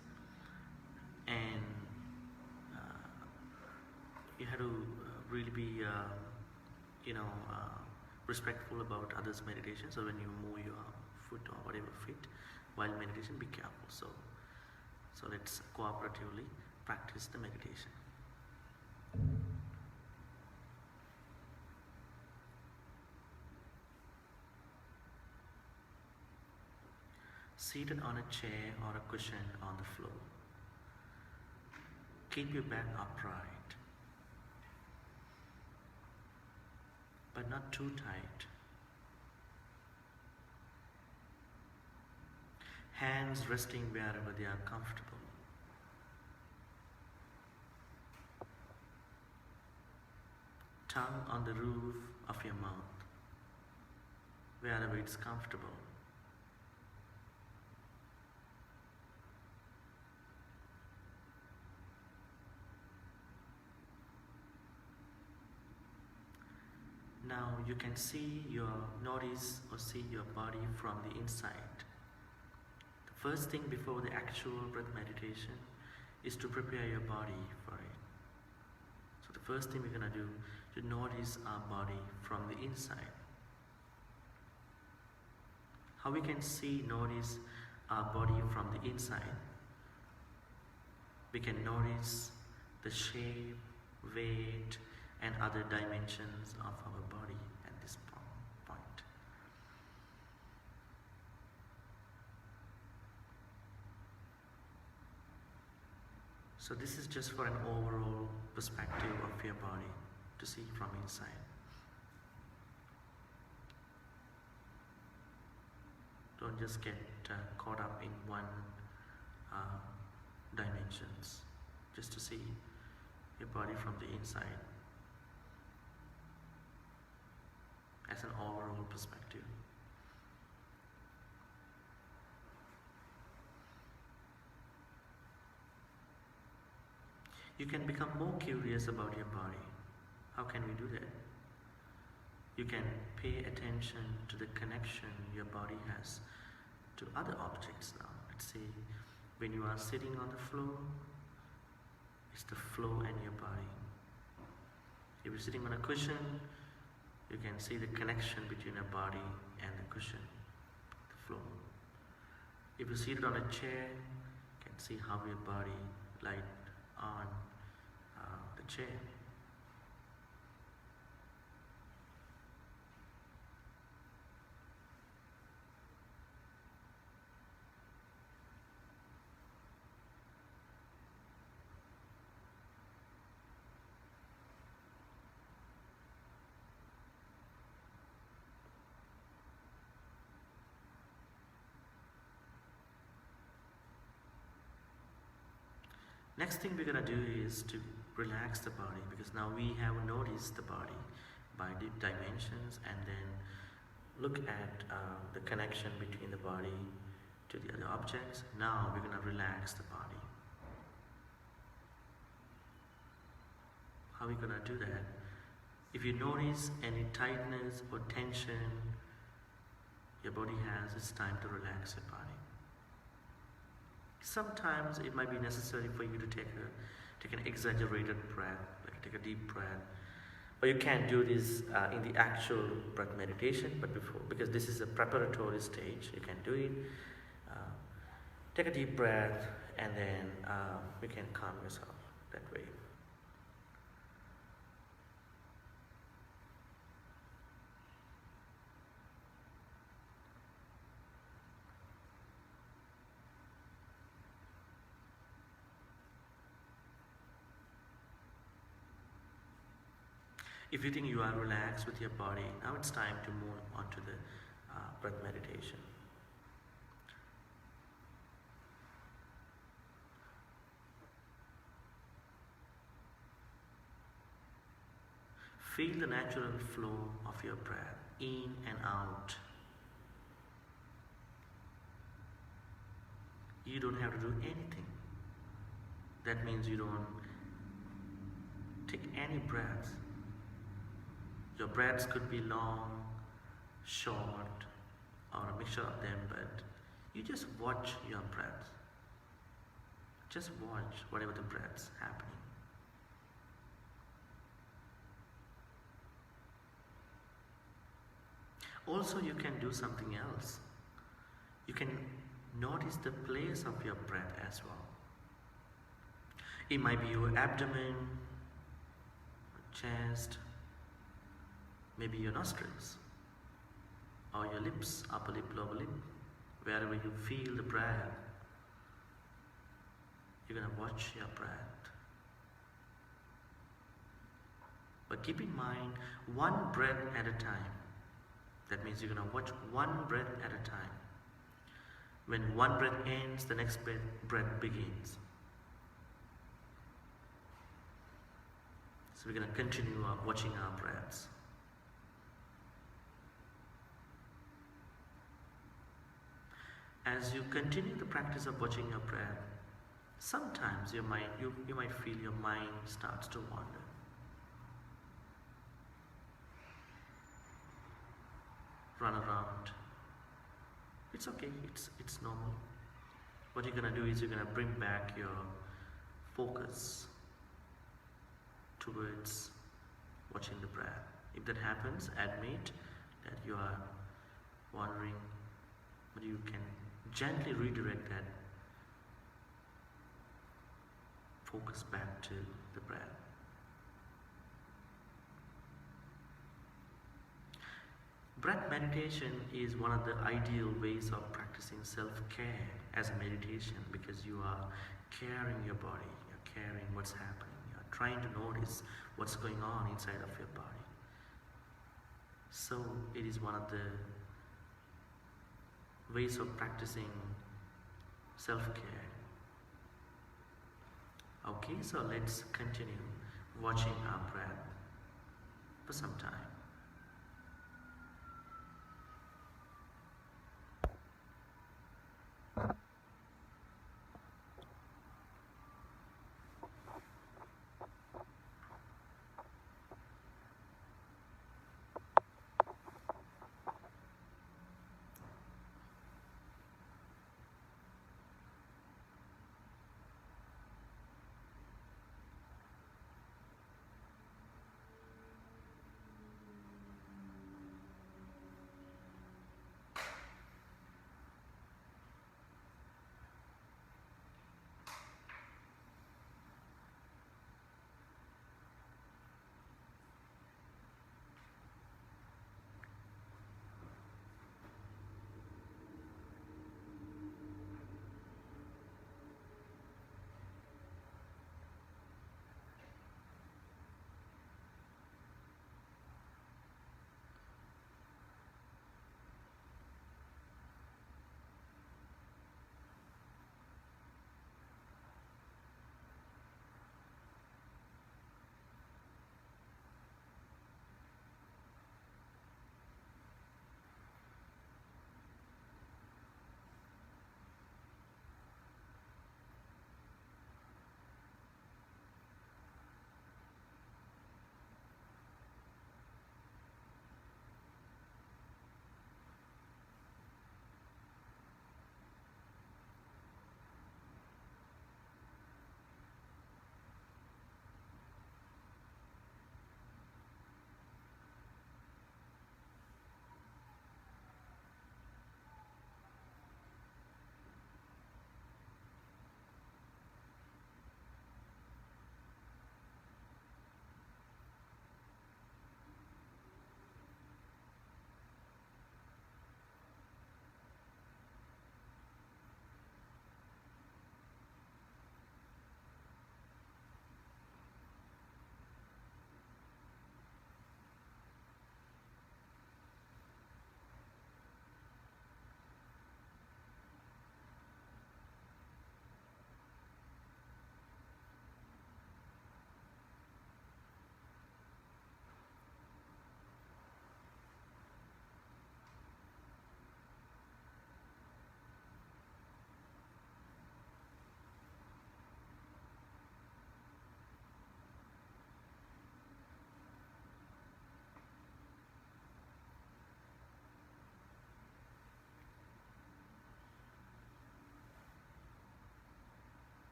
and you have to really be, respectful about others' meditation. So, when you move your foot or whatever feet while meditation, be careful. So let's cooperatively practice the meditation. Seated on a chair or a cushion on the floor. Keep your back upright, but not too tight. Hands resting wherever they are comfortable. Tongue on the roof of your mouth, wherever it's comfortable. Now you can notice or see your body from the inside. The first thing before the actual breath meditation is to prepare your body for it. So the first thing we're going to do is to notice our body from the inside. How we can notice our body from the inside? We can notice the shape, weight, and other dimensions of our body at this point. So this is just for an overall perspective of your body to see from inside. Don't just get caught up in one dimensions, just to see your body from the inside as an overall perspective. You can become more curious about your body. How can we do that? You can pay attention to the connection your body has to other objects now. Let's say when you are sitting on the floor, it's the floor and your body. If you're sitting on a cushion, you can see the connection between your body and the cushion, the floor. If you're seated on a chair, you can see how your body lies on the chair. Next thing we're gonna do is to relax the body, because now we have noticed the body by deep dimensions, and then look at the connection between the body to the other objects. Now we're gonna relax the body. How are we gonna do that? If you notice any tightness or tension your body has, it's time to relax your body. Sometimes it might be necessary for you to take an exaggerated breath, like take a deep breath. But you can't do this in the actual breath meditation, but because this is a preparatory stage, you can do it. Take a deep breath, and then you can calm yourself that way. If you think you are relaxed with your body, now it's time to move on to the breath meditation. Feel the natural flow of your breath in and out. You don't have to do anything. That means you don't take any breaths. Your breaths could be long, short, or a mixture of them, but you just watch your breath. Just watch whatever the breath's happening. Also, you can do something else. You can notice the place of your breath as well. It might be your abdomen, chest, maybe your nostrils, or your lips, upper lip, lower lip. Wherever you feel the breath, you're going to watch your breath. But keep in mind, one breath at a time. That means you're going to watch one breath at a time. When one breath ends, the next breath begins. So we're going to continue watching our breaths. As you continue the practice of watching your breath, sometimes you might feel your mind starts to wander. Run around. It's okay, it's normal. What you're gonna do is you're gonna bring back your focus towards watching the breath. If that happens, admit that you are wandering, but you can gently redirect that focus back to the breath. Breath meditation is one of the ideal ways of practicing self-care as a meditation, because you are caring your body, you're caring what's happening, you're trying to notice what's going on inside of your body. So it is one of the ways of practicing self-care. Okay, so let's continue watching our breath for some time.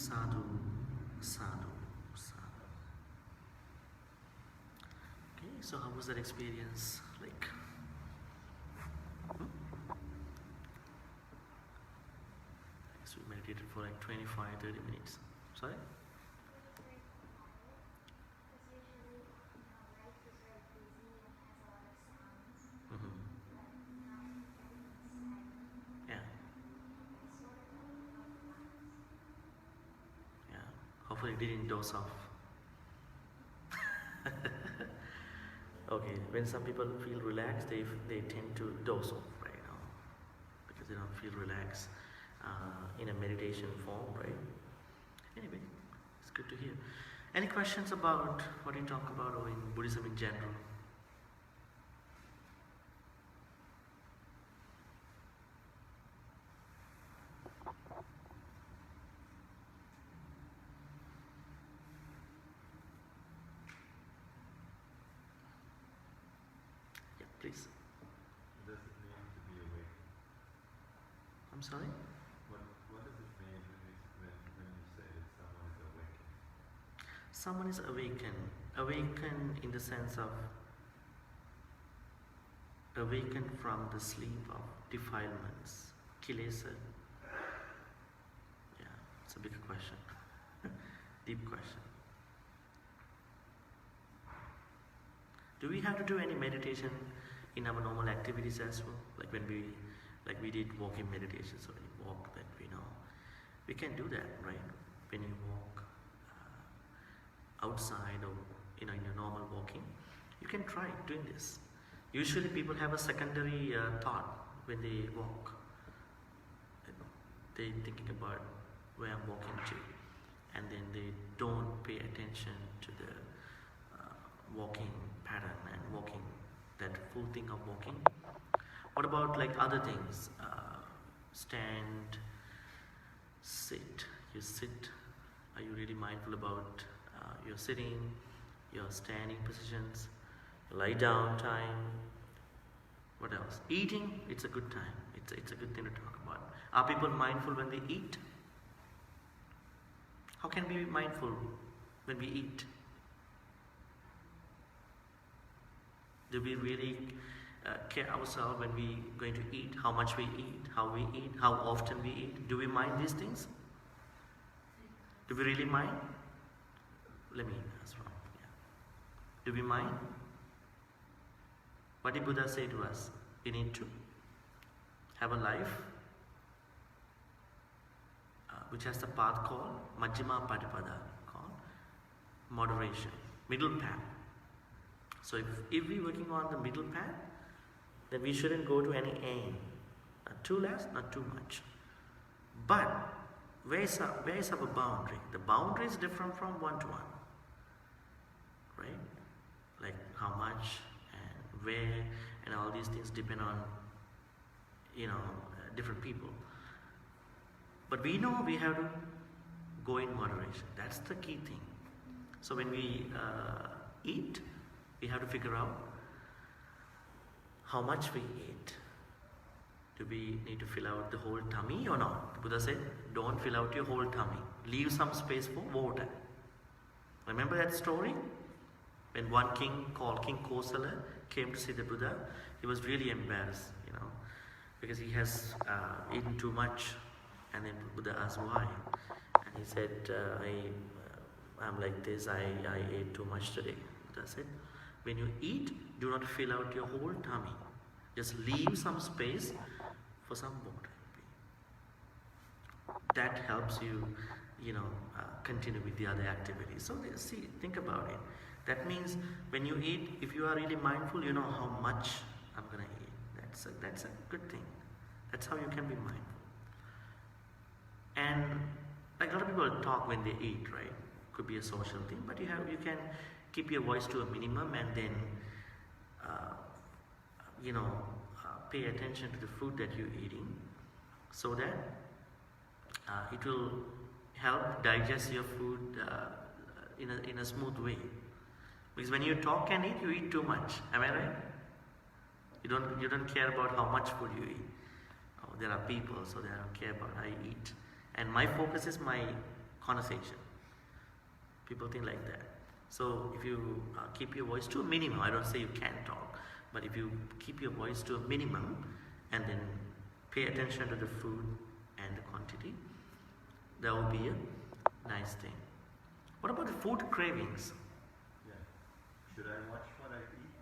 Sadhu, sadhu, sadhu. Okay, so how was that experience like? So we meditated for like 25-30 minutes. Sorry? Mm-hmm. Yeah. Yeah. Hopefully it didn't doze off. Okay, when some people feel relaxed, they tend to doze off right now because they don't feel relaxed in a meditation form, right? Anyway, it's good to hear. Any questions about what you talk about or in Buddhism in general? Yeah, please. What does it mean to be awake? I'm sorry? What does it mean when you say that someone is awake? Someone is awakened. Awakened in the sense of awakened from the sleep of defilements, kilesa. Yeah, it's a big question. Deep question. Do we have to do any meditation in our normal activities as well? Like when we did walking meditation, so we walk that we know. We can do that, right? When you walk outside or in your normal walking, you can try doing this. Usually people have a secondary thought when they walk. They thinking about where I'm walking to, and then they don't pay attention to the walking pattern and walking, that full thing of walking. What about like other things? Stand, sit. You sit. Are you really mindful about your sitting, your standing positions, lie down time? What else? Eating, it's a good time. It's a good thing to talk about. Are people mindful when they eat? How can we be mindful when we eat? Do we really care ourselves when we going to eat? How much we eat? How we eat? How often we eat? Do we mind these things? Do we really mind? Let me ask wrong. Yeah. Do we mind? What did Buddha say to us? We need to have a life which has the path called Majjhima Patipada, called moderation, middle path. So if we're working on the middle path, then we shouldn't go to any aim. Not too less, not too much. But where is our boundary? The boundary is different from one to one. Right? Like how much and where and all these things depend on, different people. But we know we have to go in moderation. That's the key thing. So when we eat, we have to figure out how much we eat. Do we need to fill out the whole tummy or not? The Buddha said, don't fill out your whole tummy. Leave some space for water. Remember that story? When one king called King Kosala came to see the Buddha, he was really embarrassed, because he has eaten too much. And then Buddha asked why. And he said, I'm like this, I ate too much today. Buddha said, when you eat, do not fill out your whole tummy. Just leave some space for some water. That helps you, continue with the other activities. So think about it. That means when you eat, if you are really mindful, you know how much I'm going to eat. That's a good thing. That's how you can be mindful. And like a lot of people talk when they eat, right? Could be a social thing, but you can keep your voice to a minimum and then, pay attention to the food that you're eating, so that it will help digest your food in a smooth way. Because when you talk and eat, you eat too much. Am I right? You don't care about how much food you eat. Oh, there are people, so they don't care about I eat. And my focus is my conversation. People think like that. So if you keep your voice to a minimum, I don't say you can't talk, but if you keep your voice to a minimum and then pay attention to the food and the quantity, that will be a nice thing. What about the food cravings? Yeah. Should I watch what I eat?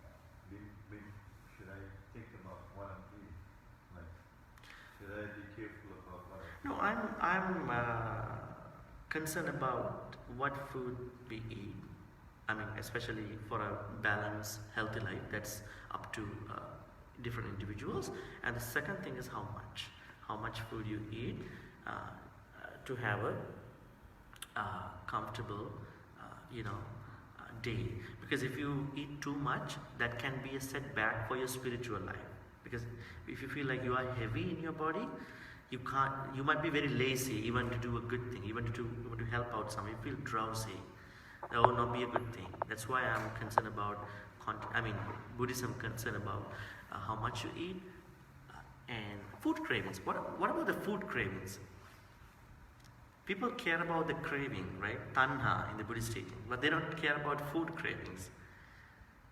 Should I think about what I'm eating? Like, should I be careful about what I eat? No, I'm concerned about what food we eat. I mean, especially for a balanced, healthy life, that's up to different individuals. And the second thing is how much food you eat to have a comfortable, day. Because if you eat too much, that can be a setback for your spiritual life. Because if you feel like you are heavy in your body, you might be very lazy even to do a good thing, even to help out someone. You feel drowsy. That will not be a good thing. That's why I'm concerned about, Buddhism concerned about how much you eat and food cravings. What about the food cravings? People care about the craving, right? Tanha in the Buddhist teaching, but they don't care about food cravings.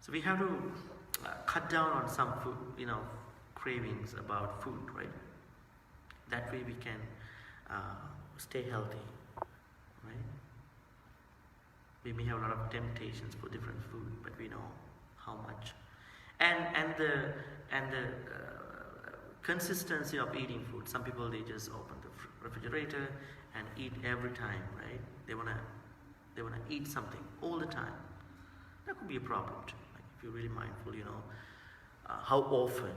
So we have to cut down on some food, cravings about food, right? That way we can stay healthy, right? We may have a lot of temptations for different food, but we know how much. And the consistency of eating food. Some people, they just open the refrigerator and eat every time, right? They wanna eat something all the time. That could be a problem too. Like if you're really mindful, how often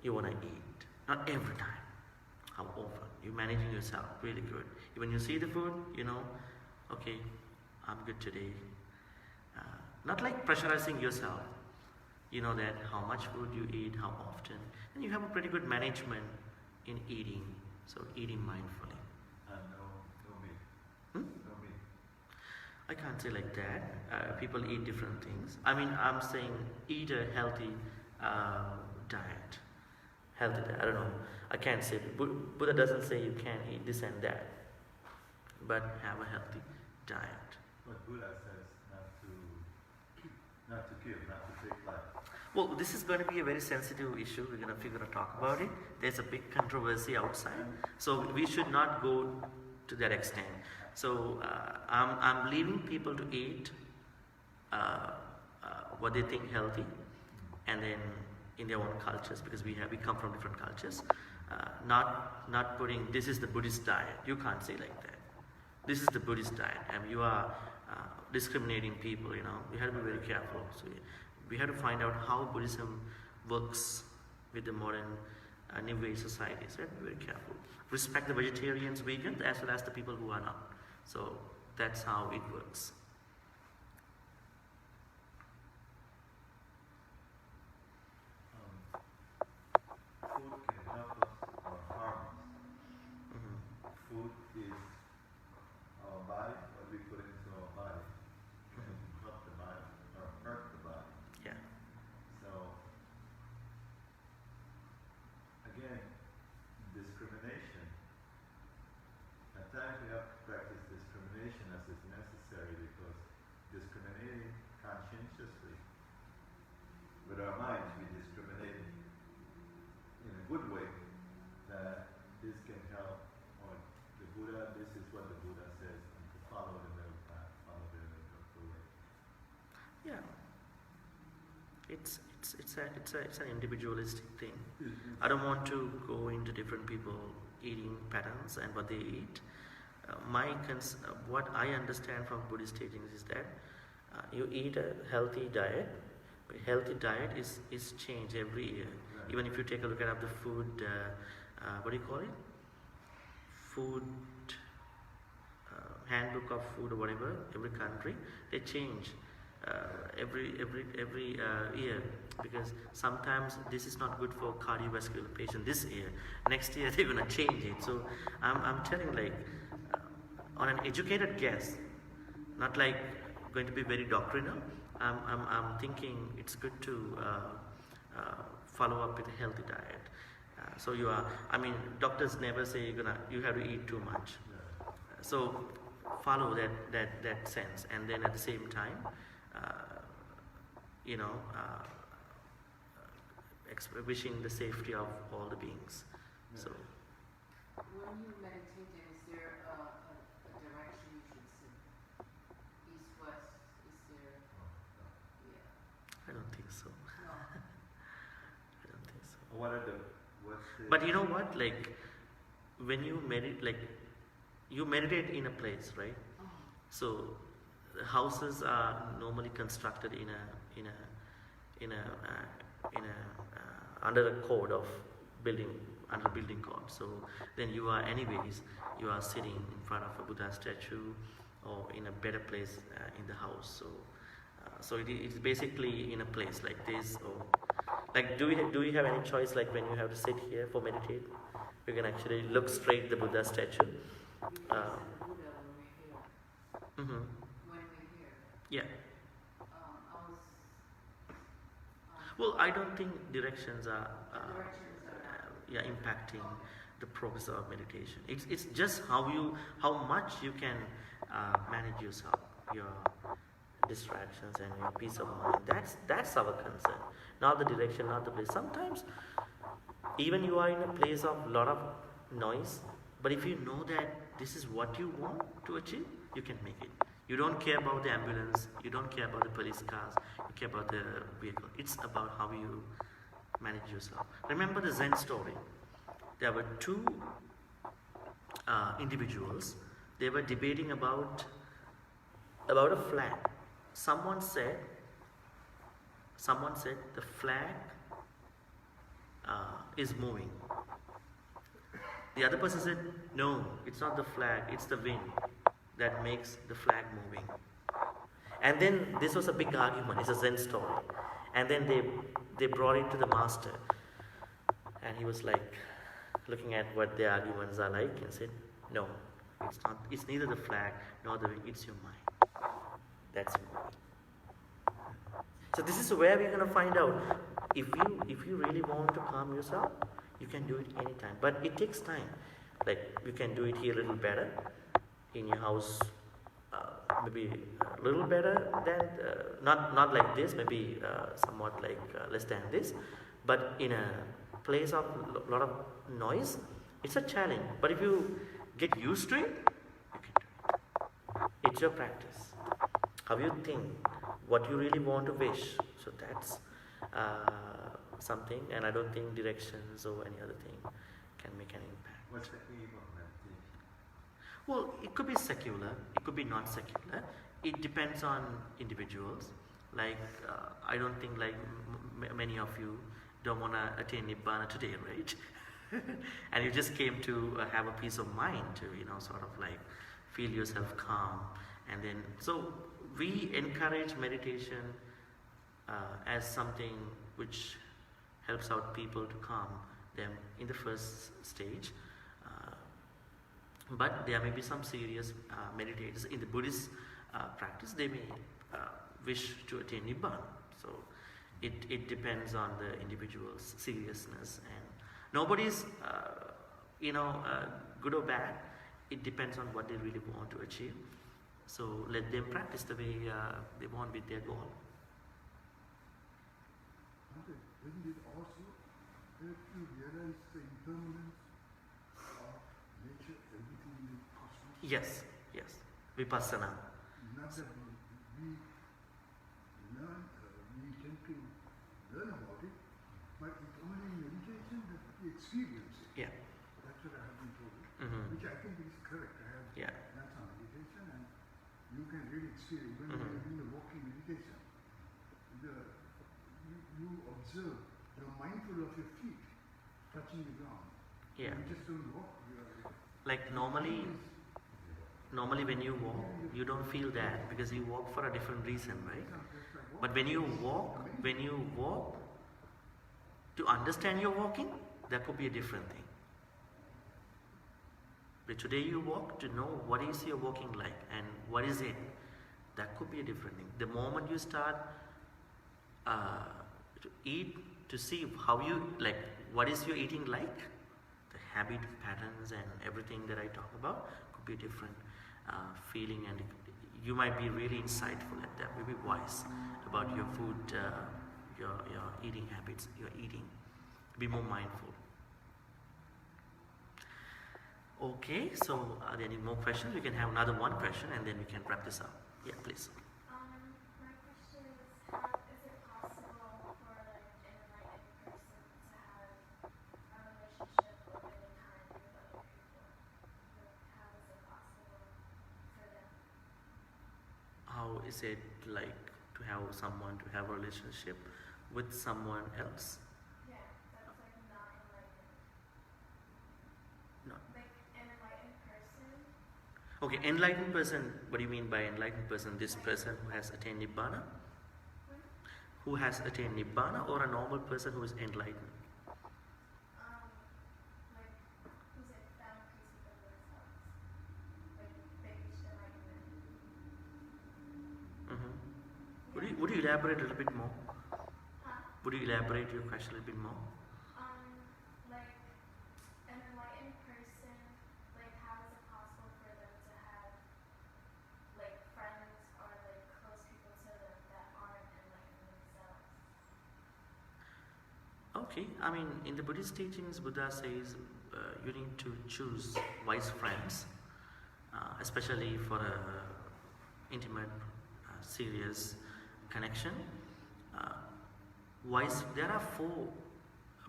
you wanna eat. Not every time. How often? You're managing yourself really good. When you see the food, okay, I'm good today. Not like pressurizing yourself. You know that how much food you eat, how often. And you have a pretty good management in eating. So eating mindfully. No meat. Hmm? No meat. I can't say like that. People eat different things. I'm saying eat a healthy diet. Healthy diet. I don't know. I can't say. Buddha doesn't say you can't eat this and that. But have a healthy diet. But Buddha says not to kill, not to take life. Well, this is going to be a very sensitive issue. We're going to talk about it. There's a big controversy outside. So we should not go to that extent. So I'm leaving people to eat what they think healthy, and then in their own cultures, because we come from different cultures. Not putting this is the Buddhist diet. You can't say like that. This is the Buddhist diet, and you are discriminating people. We have to be very careful. So we have to find out how Buddhism works with the modern New Age society. So we have to be very careful. Respect the vegetarians, vegans, as well as the people who are not. So that's how it works. Food can help us or harm us. Mm-hmm. Food is our body, what we put into our body. Can help the body or hurt the body. Yeah. So, again, discrimination. At times we have to practice discrimination as is necessary, because discriminating conscientiously with our minds, we discriminate in a good way, that this can help, or the Buddha, this is what the Buddha says, and to follow the middle path, follow the way. Yeah. It's an individualistic thing. I don't want to go into different people eating patterns and what they eat. What I understand from Buddhist teachings is that you eat a healthy diet. A healthy diet is changed every year. Right. Even if you take a look at the food, what do you call it? Food handbook of food or whatever. Every country they change every year, because sometimes this is not good for cardiovascular patient this year. Next year they're gonna change it. So I'm telling on an educated guess, not like going to be very doctrinal. I'm thinking it's good to follow up with a healthy diet. So doctors never say you have to eat too much. Yeah. So follow that sense, and then at the same time, you know, wishing the safety of all the beings. So. When you meditate, is there a direction you should sit? East, west? Is there? Yeah. I don't think so. No. I don't think so. What's the? But you know what? Like when you meditate, like you meditate in a place, right? So houses are normally constructed under a code of under building code. So then you are anyways, you are sitting in front of a Buddha statue or in a better place in the house. So it's basically in a place like this, or like do we have any choice, like when you have to sit here for meditate, you can actually look straight at the Buddha statue. We see the Buddha when we're here. When we're here. Yeah. I was. Well, I don't think directions are Directions are not. impacting the progress of meditation. It's just how much you can manage yourself, your distractions and your peace of mind. That's our concern, not the direction, not the place. Sometimes even you are in a place of lot of noise, but if you know that this is what you want to achieve, you can make it. You don't care about the ambulance, you don't care about the police cars, you care about the vehicle. It's about how you manage yourself. Remember the Zen story. There were two individuals. They were debating about a flag. Someone said the flag is moving. The other person said, no, it's not the flag, it's the wind that makes the flag moving. And then this was a big argument. It's a Zen story. And then they brought it to the master, and he was like looking at what the arguments are like and said, no, it's not. It's neither the flag nor the wind. It's your mind. That's it. So this is where we're going to find out if you really want to calm yourself, you can do it anytime. But it takes time. Like you can do it here a little better in your house. Maybe a little better than not like this, maybe somewhat like less than this, but in a place of a lot of noise, it's a challenge. But if you get used to it, you can do it. It's your practice. How you think, what you really want to wish. So that's something, and I don't think directions or any other thing can make an impact. What's the aim of meditation? Well, it could be secular, it could be non-secular. It depends on individuals. Like, I don't think like many of you don't want to attain Nibbana today, right? And you just came to have a peace of mind to, sort of like feel yourself calm. And then, so we encourage meditation as something which helps out people to calm them in the first stage. But there may be some serious meditators in the Buddhist practice. They may wish to attain Nibbana. So it depends on the individual's seriousness, and nobody's good or bad. It depends on what they really want to achieve. So let them practice the way they want with their goal. Isn't it also help you realize the impermanence of nature, everything in the cosmos? Yes. Vipassana. Not that we learn, we tend to learn about it, but it's only in meditation that we experience it. Yeah. That's what I have been told, Mhm. which I think is correct. I have done some meditation, and you can really experience when you're doing the walking meditation. You observe, you're mindful of your feet touching the ground. Yeah. You just don't walk. Like normally when you walk, you don't feel that because you walk for a different reason, right? But when you walk to understand you're walking, that could be a different thing. But today you walk to know what is your walking like and what is it, that could be a different thing. The moment you start to eat, to see how you, like, what is your eating like, the habit patterns and everything that I talk about could be different. feeling, and you might be really insightful at that, maybe wise about your food, your eating habits, your eating. Be more mindful. Okay, so are there any more questions? We can have another one question and then we can wrap this up. Yeah, please. My question is, how is it possible for like an enlightened person to have a relationship over the time with other people? Like, how is it possible for them? How is it like to have someone to have a relationship with someone else? Yeah, that's like not enlightened. No. Like an enlightened person. Okay, enlightened person, what do you mean by enlightened person? This person who has attained Nibbana? Who has attained Nibbana, or a normal person who is enlightened? Like who's like found peace within themselves. Like they reached enlightenment. Would you elaborate a little bit more? Huh? Would you elaborate your question a little bit more? Like an enlightened person, like how is it possible for them to have like friends or like close people to them that aren't enlightened themselves? Okay, I mean, in the Buddhist teachings, Buddha says you need to choose wise friends, especially for a intimate, serious connection. There are 4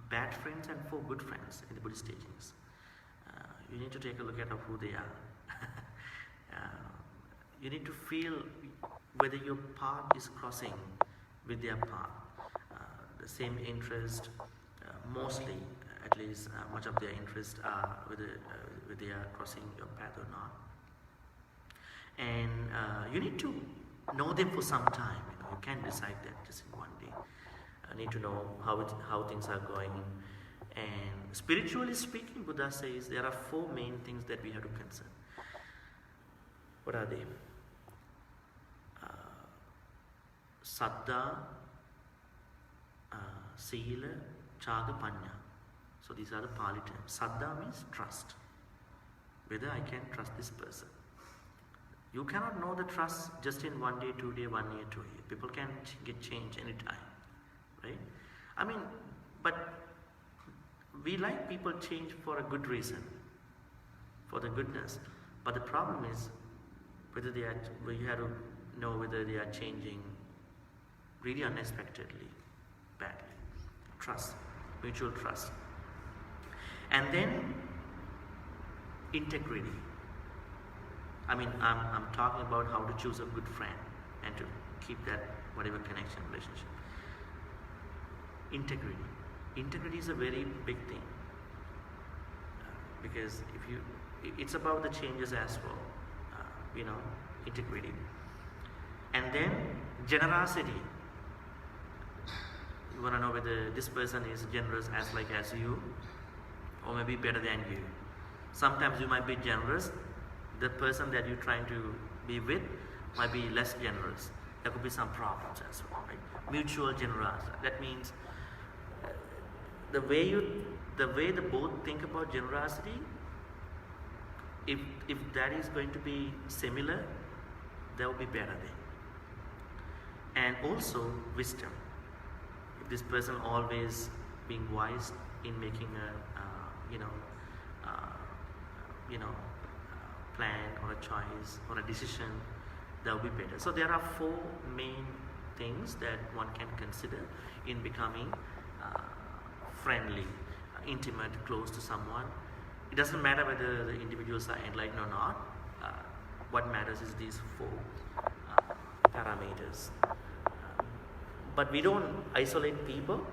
bad friends and 4 good friends in the Buddhist teachings. You need to take a look at who they are. You need to feel whether your path is crossing with their path. The same interest, mostly, at least much of their interests are whether they are crossing your path or not. And you need to know them for some time. You can't decide that just in one day. You need to know how things are going. And spiritually speaking, Buddha says there are 4 main things that we have to consider. What are they? Saddha, Sila, Chaga, Panya. So these are the Pali terms. Saddha means trust. Whether I can trust this person. You cannot know the trust just in 1 day, 2 day, 1 year, 2 year. People can get changed anytime, right? I mean, but we like people change for a good reason, for the goodness. But the problem is whether you have to know whether they are changing really unexpectedly, badly. Trust, mutual trust. And then integrity. I mean, I'm talking about how to choose a good friend and to keep that whatever connection, relationship. Integrity. Integrity is a very big thing because it's about the changes as well. Integrity. And then generosity. You want to know whether this person is generous as you, or maybe better than you. Sometimes you might be generous. The person that you're trying to be with might be less generous. There could be some problems as well, right? Mutual generosity. That means the way the both think about generosity, if that is going to be similar, that will be better then. And also wisdom. If this person always being wise in making a plan or a choice or a decision, that will be better. So there are 4 main things that one can consider in becoming friendly, intimate, close to someone. It doesn't matter whether the individuals are enlightened or not. What matters is these 4 parameters. But we don't isolate people,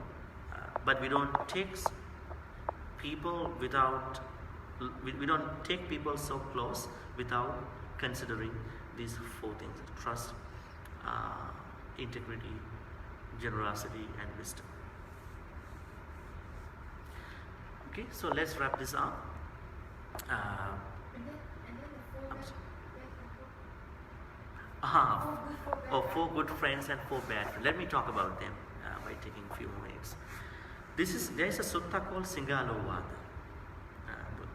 but we don't take people we don't take people so close without considering these 4 things: trust, integrity, generosity, and wisdom. Okay, so let's wrap this up. And then the 4 good friends and 4 bad friends. Let me talk about them by taking a few minutes. There is a sutta called Singalovada.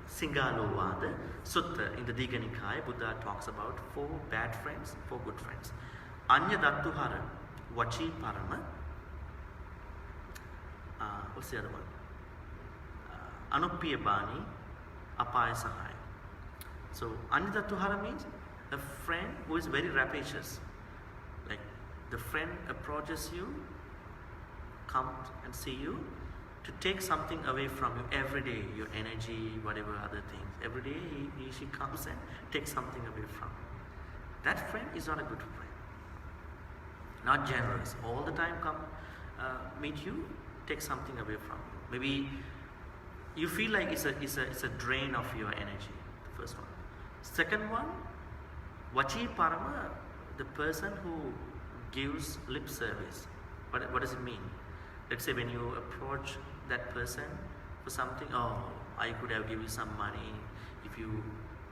Singalovada Sutta in the Digha Nikaya, Buddha talks about 4 bad friends, 4 good friends. Anya Dattuhara, Vachi Parama. What's the other one? Anupiya Bani, Apaya Sahaya. So Anya Dattuhara means a friend who is very rapacious. Like the friend approaches you, comes and see you, to take something away from you every day, your energy, whatever other things. Every day she comes and takes something away from you. That friend is not a good friend. Not generous. All the time come meet you, take something away from you. Maybe you feel like it's a drain of your energy. The first one. Second one, Vachi Parama, the person who gives lip service. What does it mean? Let's say when you approach that person for something, oh, I could have given you some money if you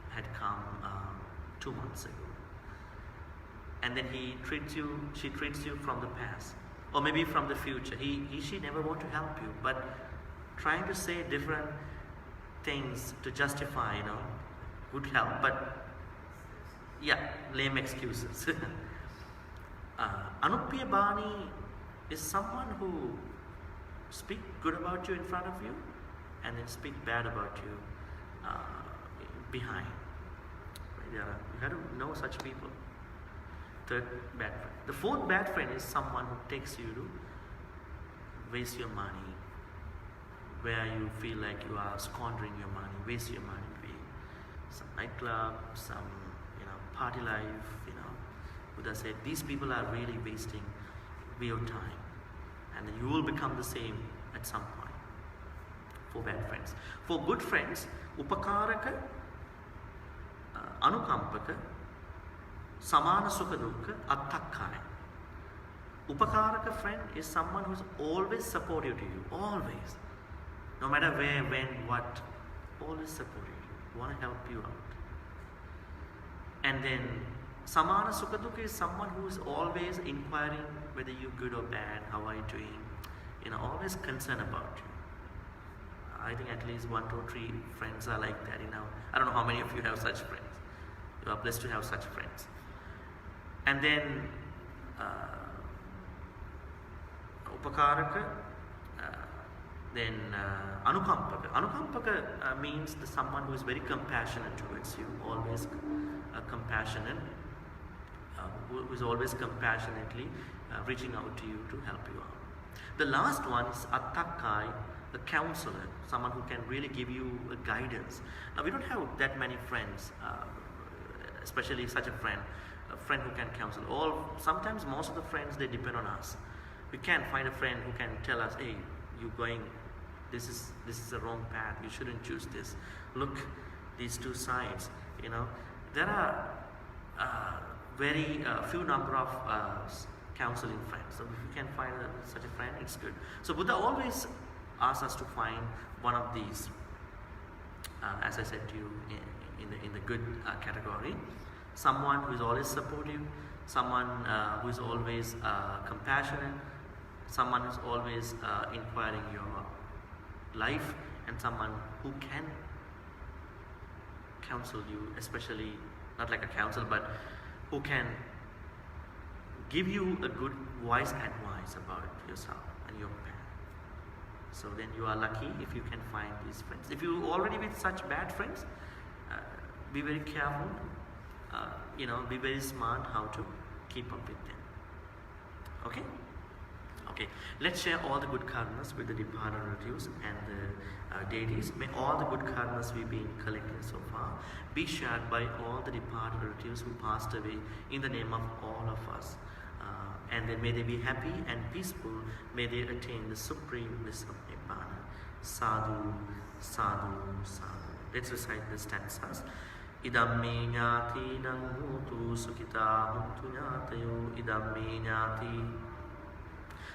had come 2 months ago. And then she treats you from the past, or maybe from the future. She never want to help you, but trying to say different things to justify, good help, but yeah, lame excuses. Anupiya Bani is someone who speak good about you in front of you and then speak bad about you behind. Right? You have to know such people. Third bad friend. The fourth bad friend is someone who takes you to waste your money, where you feel like you are squandering your money, waste your money, maybe some nightclub, some party life. Buddha said these people are really wasting your time, and then you will become the same at some point. 4 bad friends. 4 good friends, Upakaraka, Anukampaka, Samana Sukha Dukkha, Attakkhaya. Upakaraka friend is someone who is always supportive to you, always. No matter where, when, what, always supportive to you, want to help you out. And then Samana Sukha Dukkha is someone who is always inquiring whether you're good or bad, how are you doing, always concerned about you. I think at least 1, 2, 3 friends are like that. I don't know how many of you have such friends. You are blessed to have such friends. And then Upakaraka, then Anukampaka. Anukampaka means someone who is very compassionate towards you, always compassionate, who is always compassionately reaching out to you to help you out. The last one is Attakkai, a counselor, someone who can really give you a guidance. Now we don't have that many friends, especially such a friend who can counsel. Sometimes most of the friends, they depend on us. We can't find a friend who can tell us, hey, you're going, this is the wrong path, you shouldn't choose this. Look, these 2 sides, There are very few number of counseling friends. So if you can find such a friend, it's good. So Buddha always asks us to find one of these, as I said to you, in the good category. Someone who is always supportive, someone who is always compassionate, someone who is always inquiring your life, and someone who can counsel you, especially not like a counsel, but who can give you a good wise advice about yourself and your path. So then you are lucky if you can find these friends. If you already with such bad friends, be very careful. Be very smart how to keep up with them. Okay? Okay. Let's share all the good karmas with the departed relatives and the deities. May all the good karmas we've been collecting so far be shared by all the departed relatives who passed away in the name of all of us. And then may they be happy and peaceful. May they attain the supreme bliss of Nibbana. Sadhu, sadhu, sadhu. Let's recite the stanzas. Idam me ñāti nang mūtu sukita huntu ñātayo. Idam me ñāti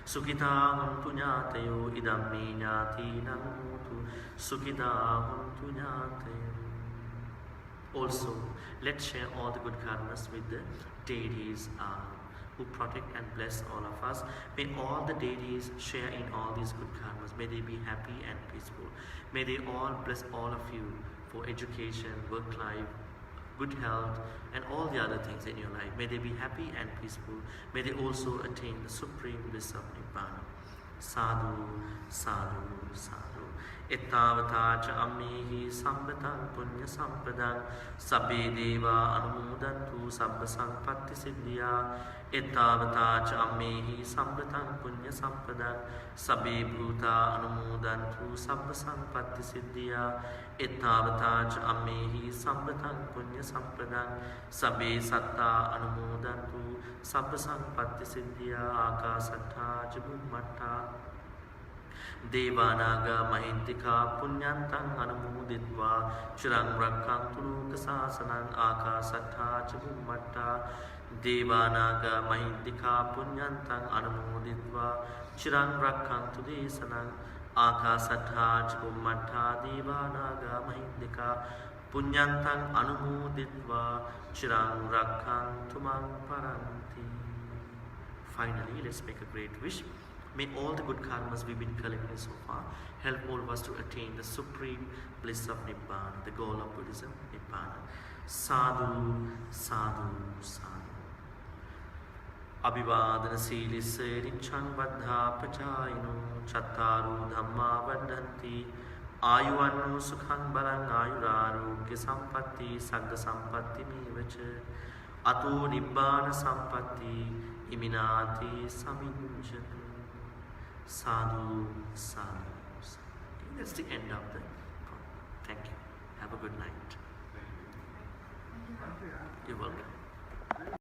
sukita huntu ñātayo. Idam me ñāti nang mūtu sukita huntu ñātayo. Also, let's share all the good karmas with the deities who protect and bless all of us. May all the deities share in all these good karmas. May they be happy and peaceful. May they all bless all of you for education, work life, good health, and all the other things in your life. May they be happy and peaceful. May they also attain the supreme bliss of Nibbana. Sadhu, sadhu, sadhu. Ettavata cha ammehi sampatang punya sampadang sabbe deva anumodantu sabba sampatti siddhya. Ettavata cha ammehi sampatang punya sampadang sabbe bhuta anumodantu sabba sampatti siddhya. Ettavata cha ammehi sampatang punya sampadang sabbe satta anumodantu sabba sampatti siddhya. Akasattha ca bhummatta Devanaga Mahintika Punyantang Anumuditva Chirang Rakkantu Lokasasanang Akasattha ca bhummatta Devanaga Mahintika Punyantang Anumuditva Chirang Rakkantu Desanang Akasattha ca bhummatta Devanaga Mahintika Punyantang Anumuditva Chirang Rakkantu Mang Paranti. Finally, let's make a great wish. May all the good karmas we've been collecting so far help all of us to attain the supreme bliss of Nibbana, the goal of Buddhism, Nibbana. Sadhu, sadhu, sadhu. Abhivadana silisse niccang baddha pachayino chattaru dhamma vaddhanti ayuvanno sukhang balang ayurarogya sampatti sagga sampatti mevacha ato Nibbana sampatti iminati saminjati. Sadhu, sadhu, sadhu. Okay, that's the end of the poem. Thank you. Have a good night. Thank you. You're welcome.